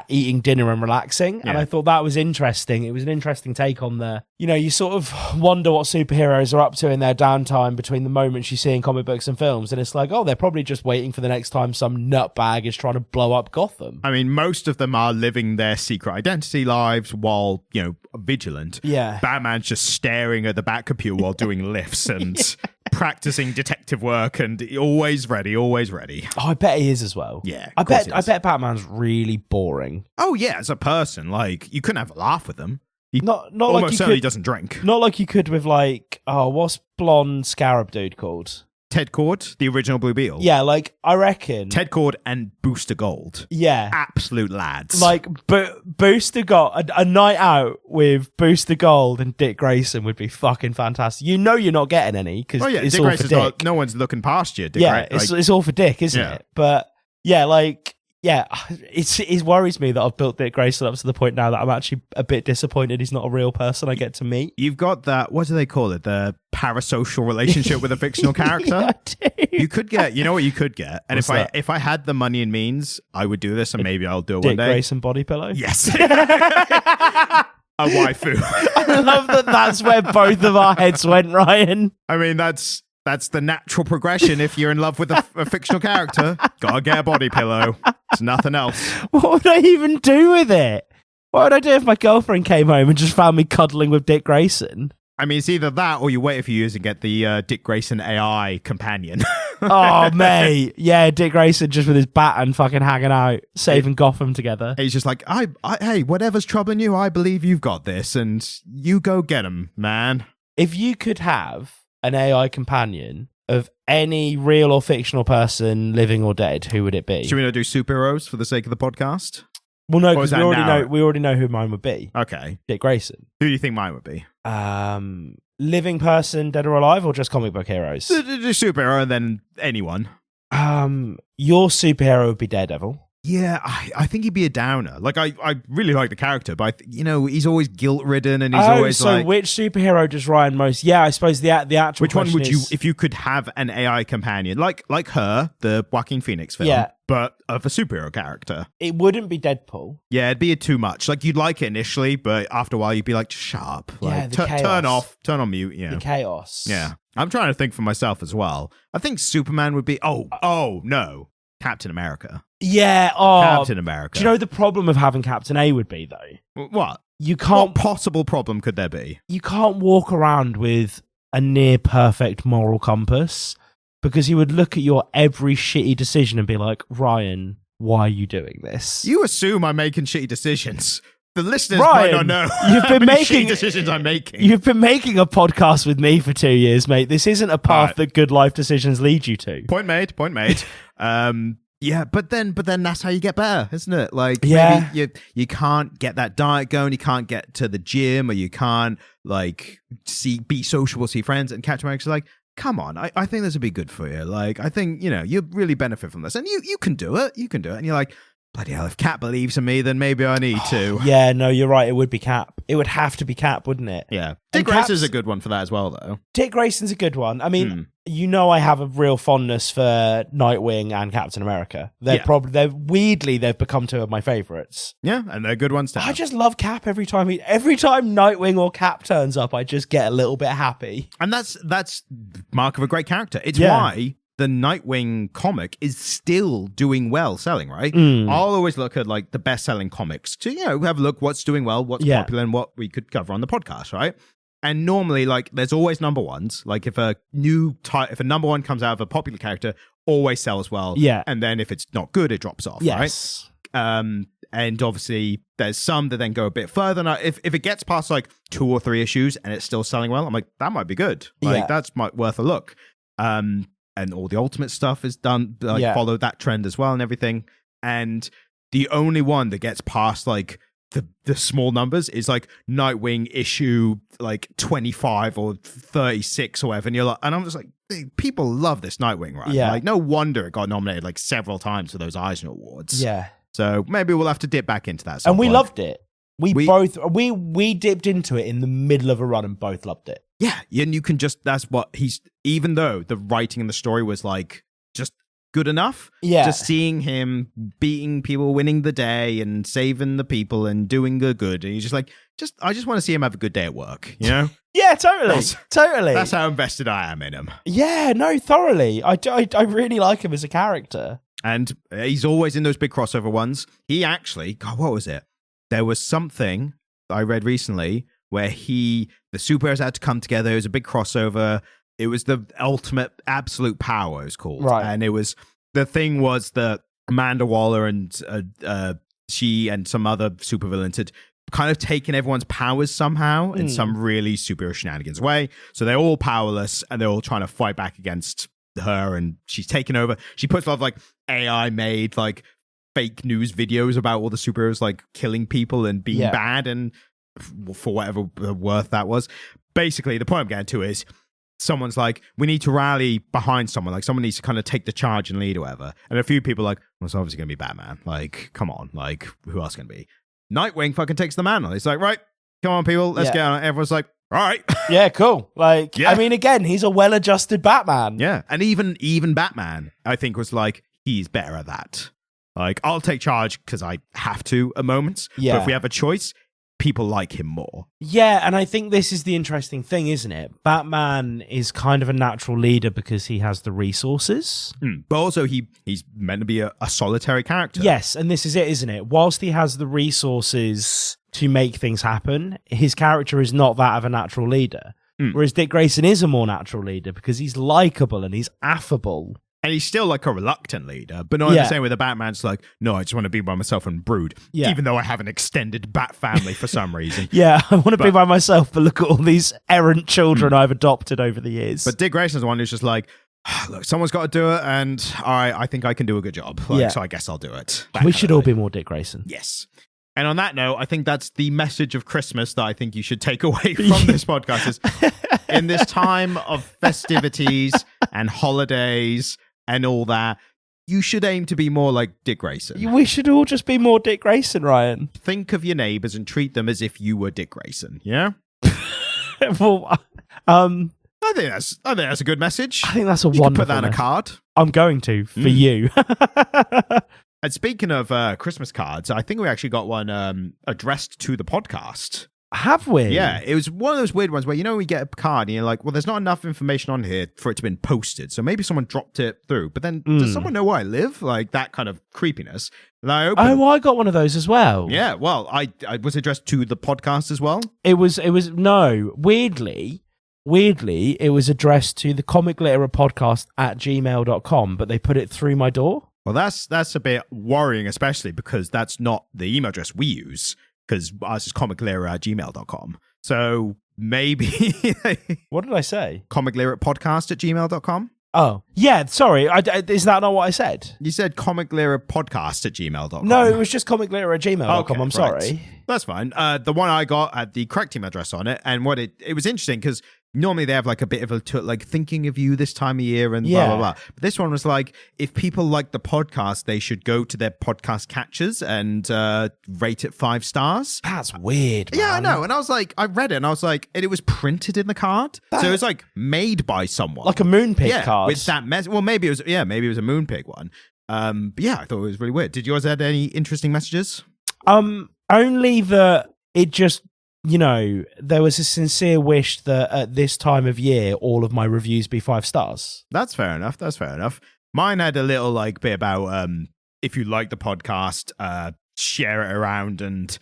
Speaker 2: eating dinner and relaxing. And I thought that was interesting. It was an interesting take on you sort of wonder what superheroes are up to in their downtime between the moments you see in comic books and films. And it's like, oh, they're probably just waiting for the next time some nutbag is trying to blow up Gotham.
Speaker 1: I mean, most of them are living their secret identity lives while, vigilant.
Speaker 2: Yeah.
Speaker 1: Batman's just staring at the Batcomputer while doing lifts and practicing detective work and always ready. Oh,
Speaker 2: I bet he is as well.
Speaker 1: Yeah.
Speaker 2: I bet Batman's really boring.
Speaker 1: Oh, yeah. As a person, like, you couldn't have a laugh with him. He
Speaker 2: not
Speaker 1: almost
Speaker 2: like
Speaker 1: certainly doesn't drink.
Speaker 2: Not like you could with what's blonde scarab dude called?
Speaker 1: Ted Cord, the original Blue Beetle.
Speaker 2: Yeah, like, I reckon...
Speaker 1: Ted Cord and Booster Gold.
Speaker 2: Yeah.
Speaker 1: Absolute lads.
Speaker 2: Like, Booster Gold... A night out with Booster Gold and Dick Grayson would be fucking fantastic. You know you're not getting any, because it's
Speaker 1: Dick
Speaker 2: all
Speaker 1: Grayson's
Speaker 2: for Dick.
Speaker 1: No one's looking past you.
Speaker 2: It's all for Dick, isn't it? But, yeah, like... Yeah, it worries me that I've built Dick Grayson up to the point now that I'm actually a bit disappointed he's not a real person I get to meet.
Speaker 1: You've got that, what do they call it? The parasocial relationship with a fictional character?
Speaker 2: Yeah, I do.
Speaker 1: You could get, you know what you could get? And if I had the money and means, I would do this and maybe I'll do it one day.
Speaker 2: Dick Grayson body pillow?
Speaker 1: Yes. A waifu.
Speaker 2: I love that's where both of our heads went, Ryan.
Speaker 1: I mean, that's the natural progression if you're in love with a fictional character. Gotta get a body pillow. It's nothing else.
Speaker 2: What would I even do with it? What would I do if my girlfriend came home and just found me cuddling with Dick Grayson?
Speaker 1: I mean, it's either that or you wait a few years and get the Dick Grayson AI companion.
Speaker 2: Oh, mate. Yeah, Dick Grayson just with his bat and fucking hanging out, saving Gotham together.
Speaker 1: He's just like, hey, whatever's troubling you, I believe you've got this, and you go get him, man.
Speaker 2: If you could have an AI companion of any real or fictional person, living or dead, who would it be?
Speaker 1: Should we not do superheroes for the sake of the podcast?
Speaker 2: Well, no, because we already know who mine would be.
Speaker 1: Okay.
Speaker 2: Dick Grayson.
Speaker 1: Who do you think mine would be?
Speaker 2: Living person, dead or alive, or just comic book heroes?
Speaker 1: The superhero and then anyone.
Speaker 2: Your superhero would be Daredevil.
Speaker 1: Yeah, I think he'd be a downer. Like, I really like the character, but he's always guilt-ridden and he's always
Speaker 2: so which superhero does Ryan most? Yeah, I suppose the actual
Speaker 1: which one would you, if you could have an AI companion, like her, the Joaquin Phoenix film, but of a superhero character?
Speaker 2: It wouldn't be Deadpool.
Speaker 1: Yeah, it'd be too much. Like, you'd like it initially, but after a while you'd be like, shut up. Like,
Speaker 2: turn
Speaker 1: on mute,
Speaker 2: The chaos.
Speaker 1: Yeah. I'm trying to think for myself as well. I think Superman would be, no, Captain America.
Speaker 2: Yeah,
Speaker 1: Captain America.
Speaker 2: Do you know the problem of having Captain A would be, though?
Speaker 1: What?
Speaker 2: You can't...
Speaker 1: What possible problem could there be?
Speaker 2: You can't walk around with a near-perfect moral compass, because he would look at your every shitty decision and be like, Ryan, why are you doing this?
Speaker 1: You assume I'm making shitty decisions. The listeners
Speaker 2: Ryan,
Speaker 1: might not know
Speaker 2: you've been making
Speaker 1: shitty decisions I'm making.
Speaker 2: You've been making a podcast with me for 2 years, mate. This isn't a path that good life decisions lead you to.
Speaker 1: Point made. Yeah, but then that's how you get better, isn't it? Like, maybe you can't get that diet going, you can't get to the gym, or you can't, like, be sociable, see friends, and Captain America's like, come on, I think this would be good for you. Like, I think, you really benefit from this. And you can do it. And you're like, bloody hell, if Cap believes in me, then maybe I need to.
Speaker 2: Yeah, no, you're right. It would be Cap. It would have to be Cap, wouldn't it?
Speaker 1: Yeah. Dick Grayson's a good one for that as well, though.
Speaker 2: Dick Grayson's a good one. I mean, I have a real fondness for Nightwing and Captain America. They've become two of my favorites.
Speaker 1: Yeah, and they're good ones to have.
Speaker 2: I just love Cap every time Nightwing or Cap turns up. I just get a little bit happy.
Speaker 1: And that's mark of a great character. It's why the Nightwing comic is still doing well selling, right? I'll always look at like the best-selling comics to, have a look what's doing well, what's popular, and what we could cover on the podcast, right? And normally, like, there's always number ones. Like, if a number one comes out of a popular character, always sells well.
Speaker 2: Yeah.
Speaker 1: And then if it's not good, it drops off,
Speaker 2: yes.
Speaker 1: right? And obviously, there's some that then go a bit further. Now, if it gets past like 2 or 3 issues and it's still selling well, I'm like, that might be good. Like, that's worth a look. And all the Ultimate stuff is done, follow that trend as well and everything. And the only one that gets past like the small numbers is like Nightwing issue like 25 or 36 or whatever. And you're like, and I'm just like, people love this Nightwing, right?
Speaker 2: Yeah.
Speaker 1: Like, no wonder it got nominated like several times for those Eisner Awards.
Speaker 2: Yeah.
Speaker 1: So maybe we'll have to dip back into that.
Speaker 2: And we loved it. We dipped into it in the middle of a run and both loved it.
Speaker 1: Yeah, and you can even though the writing and the story was like just good enough, just seeing him beating people, winning the day and saving the people and doing the good, and he's just like, I just want to see him have a good day at work,
Speaker 2: Yeah, totally.
Speaker 1: That's how invested I am in him.
Speaker 2: Yeah, no, thoroughly. I really like him as a character.
Speaker 1: And he's always in those big crossover ones. He actually, God, what was it? There was something I read recently where the superheroes had to come together. It was a big crossover. It was the ultimate absolute power, it was called.
Speaker 2: Right.
Speaker 1: And the thing was that Amanda Waller and she and some other supervillains had kind of taken everyone's powers somehow in some really superhero shenanigans way. So they're all powerless and they're all trying to fight back against her, and she's taken over. She puts a lot of like AI made like fake news videos about all the superheroes like killing people and being bad, and for whatever worth that was. Basically, the point I'm getting to is someone's like, we need to rally behind someone. Like, someone needs to kind of take the charge and lead or whatever. And a few people are like, well, it's obviously going to be Batman. Like, come on. Like, who else can it be? Nightwing fucking takes the mantle. It's like, right, come on, people, let's get on it. Everyone's like, all right.
Speaker 2: Yeah, cool. Like, I mean, again, he's a well-adjusted Batman.
Speaker 1: Yeah, and even Batman, I think, was like, he's better at that. Like, I'll take charge because I have to at moments. Yeah. But if we have a choice, people like him more. Yeah,
Speaker 2: and I think this is the interesting thing, isn't it? Batman is kind of a natural leader because he has the resources.
Speaker 1: But also he's meant to be a solitary character.
Speaker 2: Yes, and this is it, isn't it? Whilst he has the resources to make things happen, his character is not that of a natural leader. Whereas Dick Grayson is a more natural leader because he's likable and he's affable.
Speaker 1: And he's still like a reluctant leader, but not in the same way the Batman's like, no, I just want to be by myself and brood, even though I have an extended Bat family for some reason.
Speaker 2: I want to be by myself, but look at all these errant children I've adopted over the years.
Speaker 1: But Dick Grayson's the one who's just like, look, someone's got to do it, and I think I can do a good job. So I guess I'll do it.
Speaker 2: We should all be more Dick Grayson.
Speaker 1: Yes. And on that note, I think that's the message of Christmas that I think you should take away from this podcast is in this time of festivities and holidays and all that, you should aim to be more like Dick Grayson.
Speaker 2: We should all just be more Dick Grayson, Ryan.
Speaker 1: Think of your neighbors and treat them as if you were Dick Grayson, yeah?
Speaker 2: Well,
Speaker 1: I think that's a good message.
Speaker 2: I think that's a
Speaker 1: you
Speaker 2: wonderful
Speaker 1: can put that on a card.
Speaker 2: I'm going to, for you.
Speaker 1: And speaking of Christmas cards, I think we actually got one addressed to the podcast.
Speaker 2: Have we?
Speaker 1: Yeah, it was one of those weird ones where, we get a card and you're like, well, there's not enough information on here for it to have been posted. So maybe someone dropped it through. But then does someone know where I live? Like that kind of creepiness. And
Speaker 2: I got one of those as well.
Speaker 1: Yeah, well, I was addressed to the podcast as well. Weirdly, it was addressed to the Comic Literature Podcast at gmail.com, but they put it through my door. Well, that's a bit worrying, especially because that's not the email address we use, because ours is comiclyra@gmail.com. So maybe...
Speaker 2: What did I say?
Speaker 1: Comiclyric.podcast at gmail.com.
Speaker 2: Oh, yeah, sorry. Is that not what I said?
Speaker 1: You said comiclyric.podcast at gmail.com.
Speaker 2: No, it was just comiclyric@gmail.com. Okay, I'm sorry.
Speaker 1: Right. That's fine. The one I got had the correct email address on it, and it was interesting because normally they have like a bit of like thinking of you this time of year and blah, blah, blah. But this one was like, if people like the podcast, they should go to their podcast catchers and rate it 5 stars.
Speaker 2: That's weird, man.
Speaker 1: Yeah, I know. And I was like, I read it and I was like, and it was printed in the card. So it was like made by someone.
Speaker 2: Like a Moonpig card.
Speaker 1: With that message. Well, maybe it was a Moonpig one. But yeah, I thought it was really weird. Did yours add any interesting messages?
Speaker 2: Only that it just, there was a sincere wish that at this time of year, all of my reviews be 5 stars.
Speaker 1: That's fair enough. Mine had a little like bit about if you like the podcast, share it around and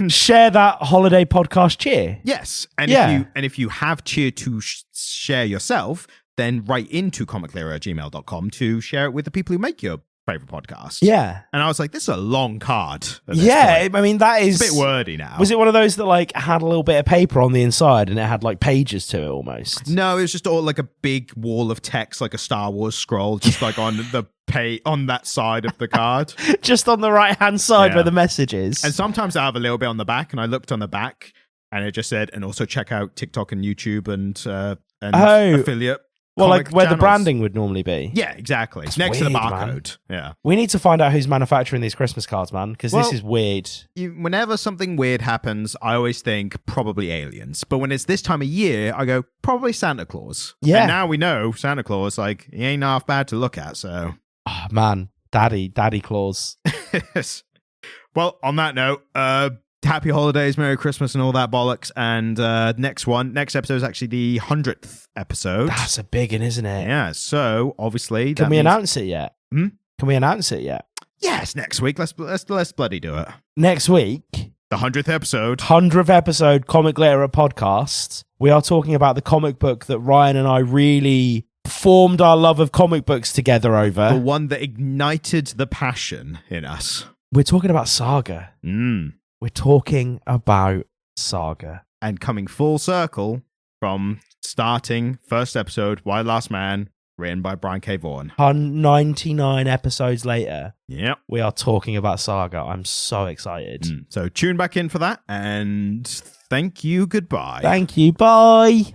Speaker 2: share that holiday podcast cheer.
Speaker 1: Yes, and if you have cheer to share yourself, then write into comiclera@gmail.com to share it with the people who make your favorite podcast.
Speaker 2: Yeah.
Speaker 1: And I was like, this is a long card.
Speaker 2: Yeah, I mean, that is...
Speaker 1: It's a bit wordy now.
Speaker 2: Was it one of those that like had a little bit of paper on the inside and it had like pages to it almost?
Speaker 1: No, it was just all like a big wall of text, like a Star Wars scroll, just like on the on that side of the card.
Speaker 2: Just on the right-hand side where the message is.
Speaker 1: And sometimes I have a little bit on the back, and I looked on the back and it just said, and also check out TikTok and YouTube and affiliate.
Speaker 2: Well, like where
Speaker 1: channels.
Speaker 2: The branding would normally be.
Speaker 1: Yeah, exactly.
Speaker 2: That's
Speaker 1: next
Speaker 2: weird,
Speaker 1: to the barcode.
Speaker 2: Man.
Speaker 1: Yeah.
Speaker 2: We need to find out who's manufacturing these Christmas cards, man, because this is weird.
Speaker 1: Whenever something weird happens, I always think probably aliens. But when it's this time of year, I go, probably Santa Claus.
Speaker 2: Yeah.
Speaker 1: And now we know Santa Claus, like, he ain't half bad to look at, so.
Speaker 2: Oh, man. Daddy Claus.
Speaker 1: Well, on that note, happy holidays, Merry Christmas, and all that bollocks. And next episode is actually the 100th episode.
Speaker 2: That's a big one, isn't it?
Speaker 1: Yeah. So obviously,
Speaker 2: can we announce it yet?
Speaker 1: Can
Speaker 2: we announce it yet?
Speaker 1: Yes, next week. Let's bloody do it.
Speaker 2: Next week,
Speaker 1: the 100th episode.
Speaker 2: 100th episode, Comic Literate Podcast. We are talking about the comic book that Ryan and I really formed our love of comic books together over.
Speaker 1: The one that ignited the passion in us.
Speaker 2: We're talking about Saga. We're talking about Saga.
Speaker 1: And coming full circle from starting first episode, Why Last Man, written by Brian K. Vaughan.
Speaker 2: 99 episodes later,
Speaker 1: yep,
Speaker 2: we are talking about Saga. I'm so excited.
Speaker 1: So tune back in for that, and thank you, goodbye.
Speaker 2: Thank you, bye.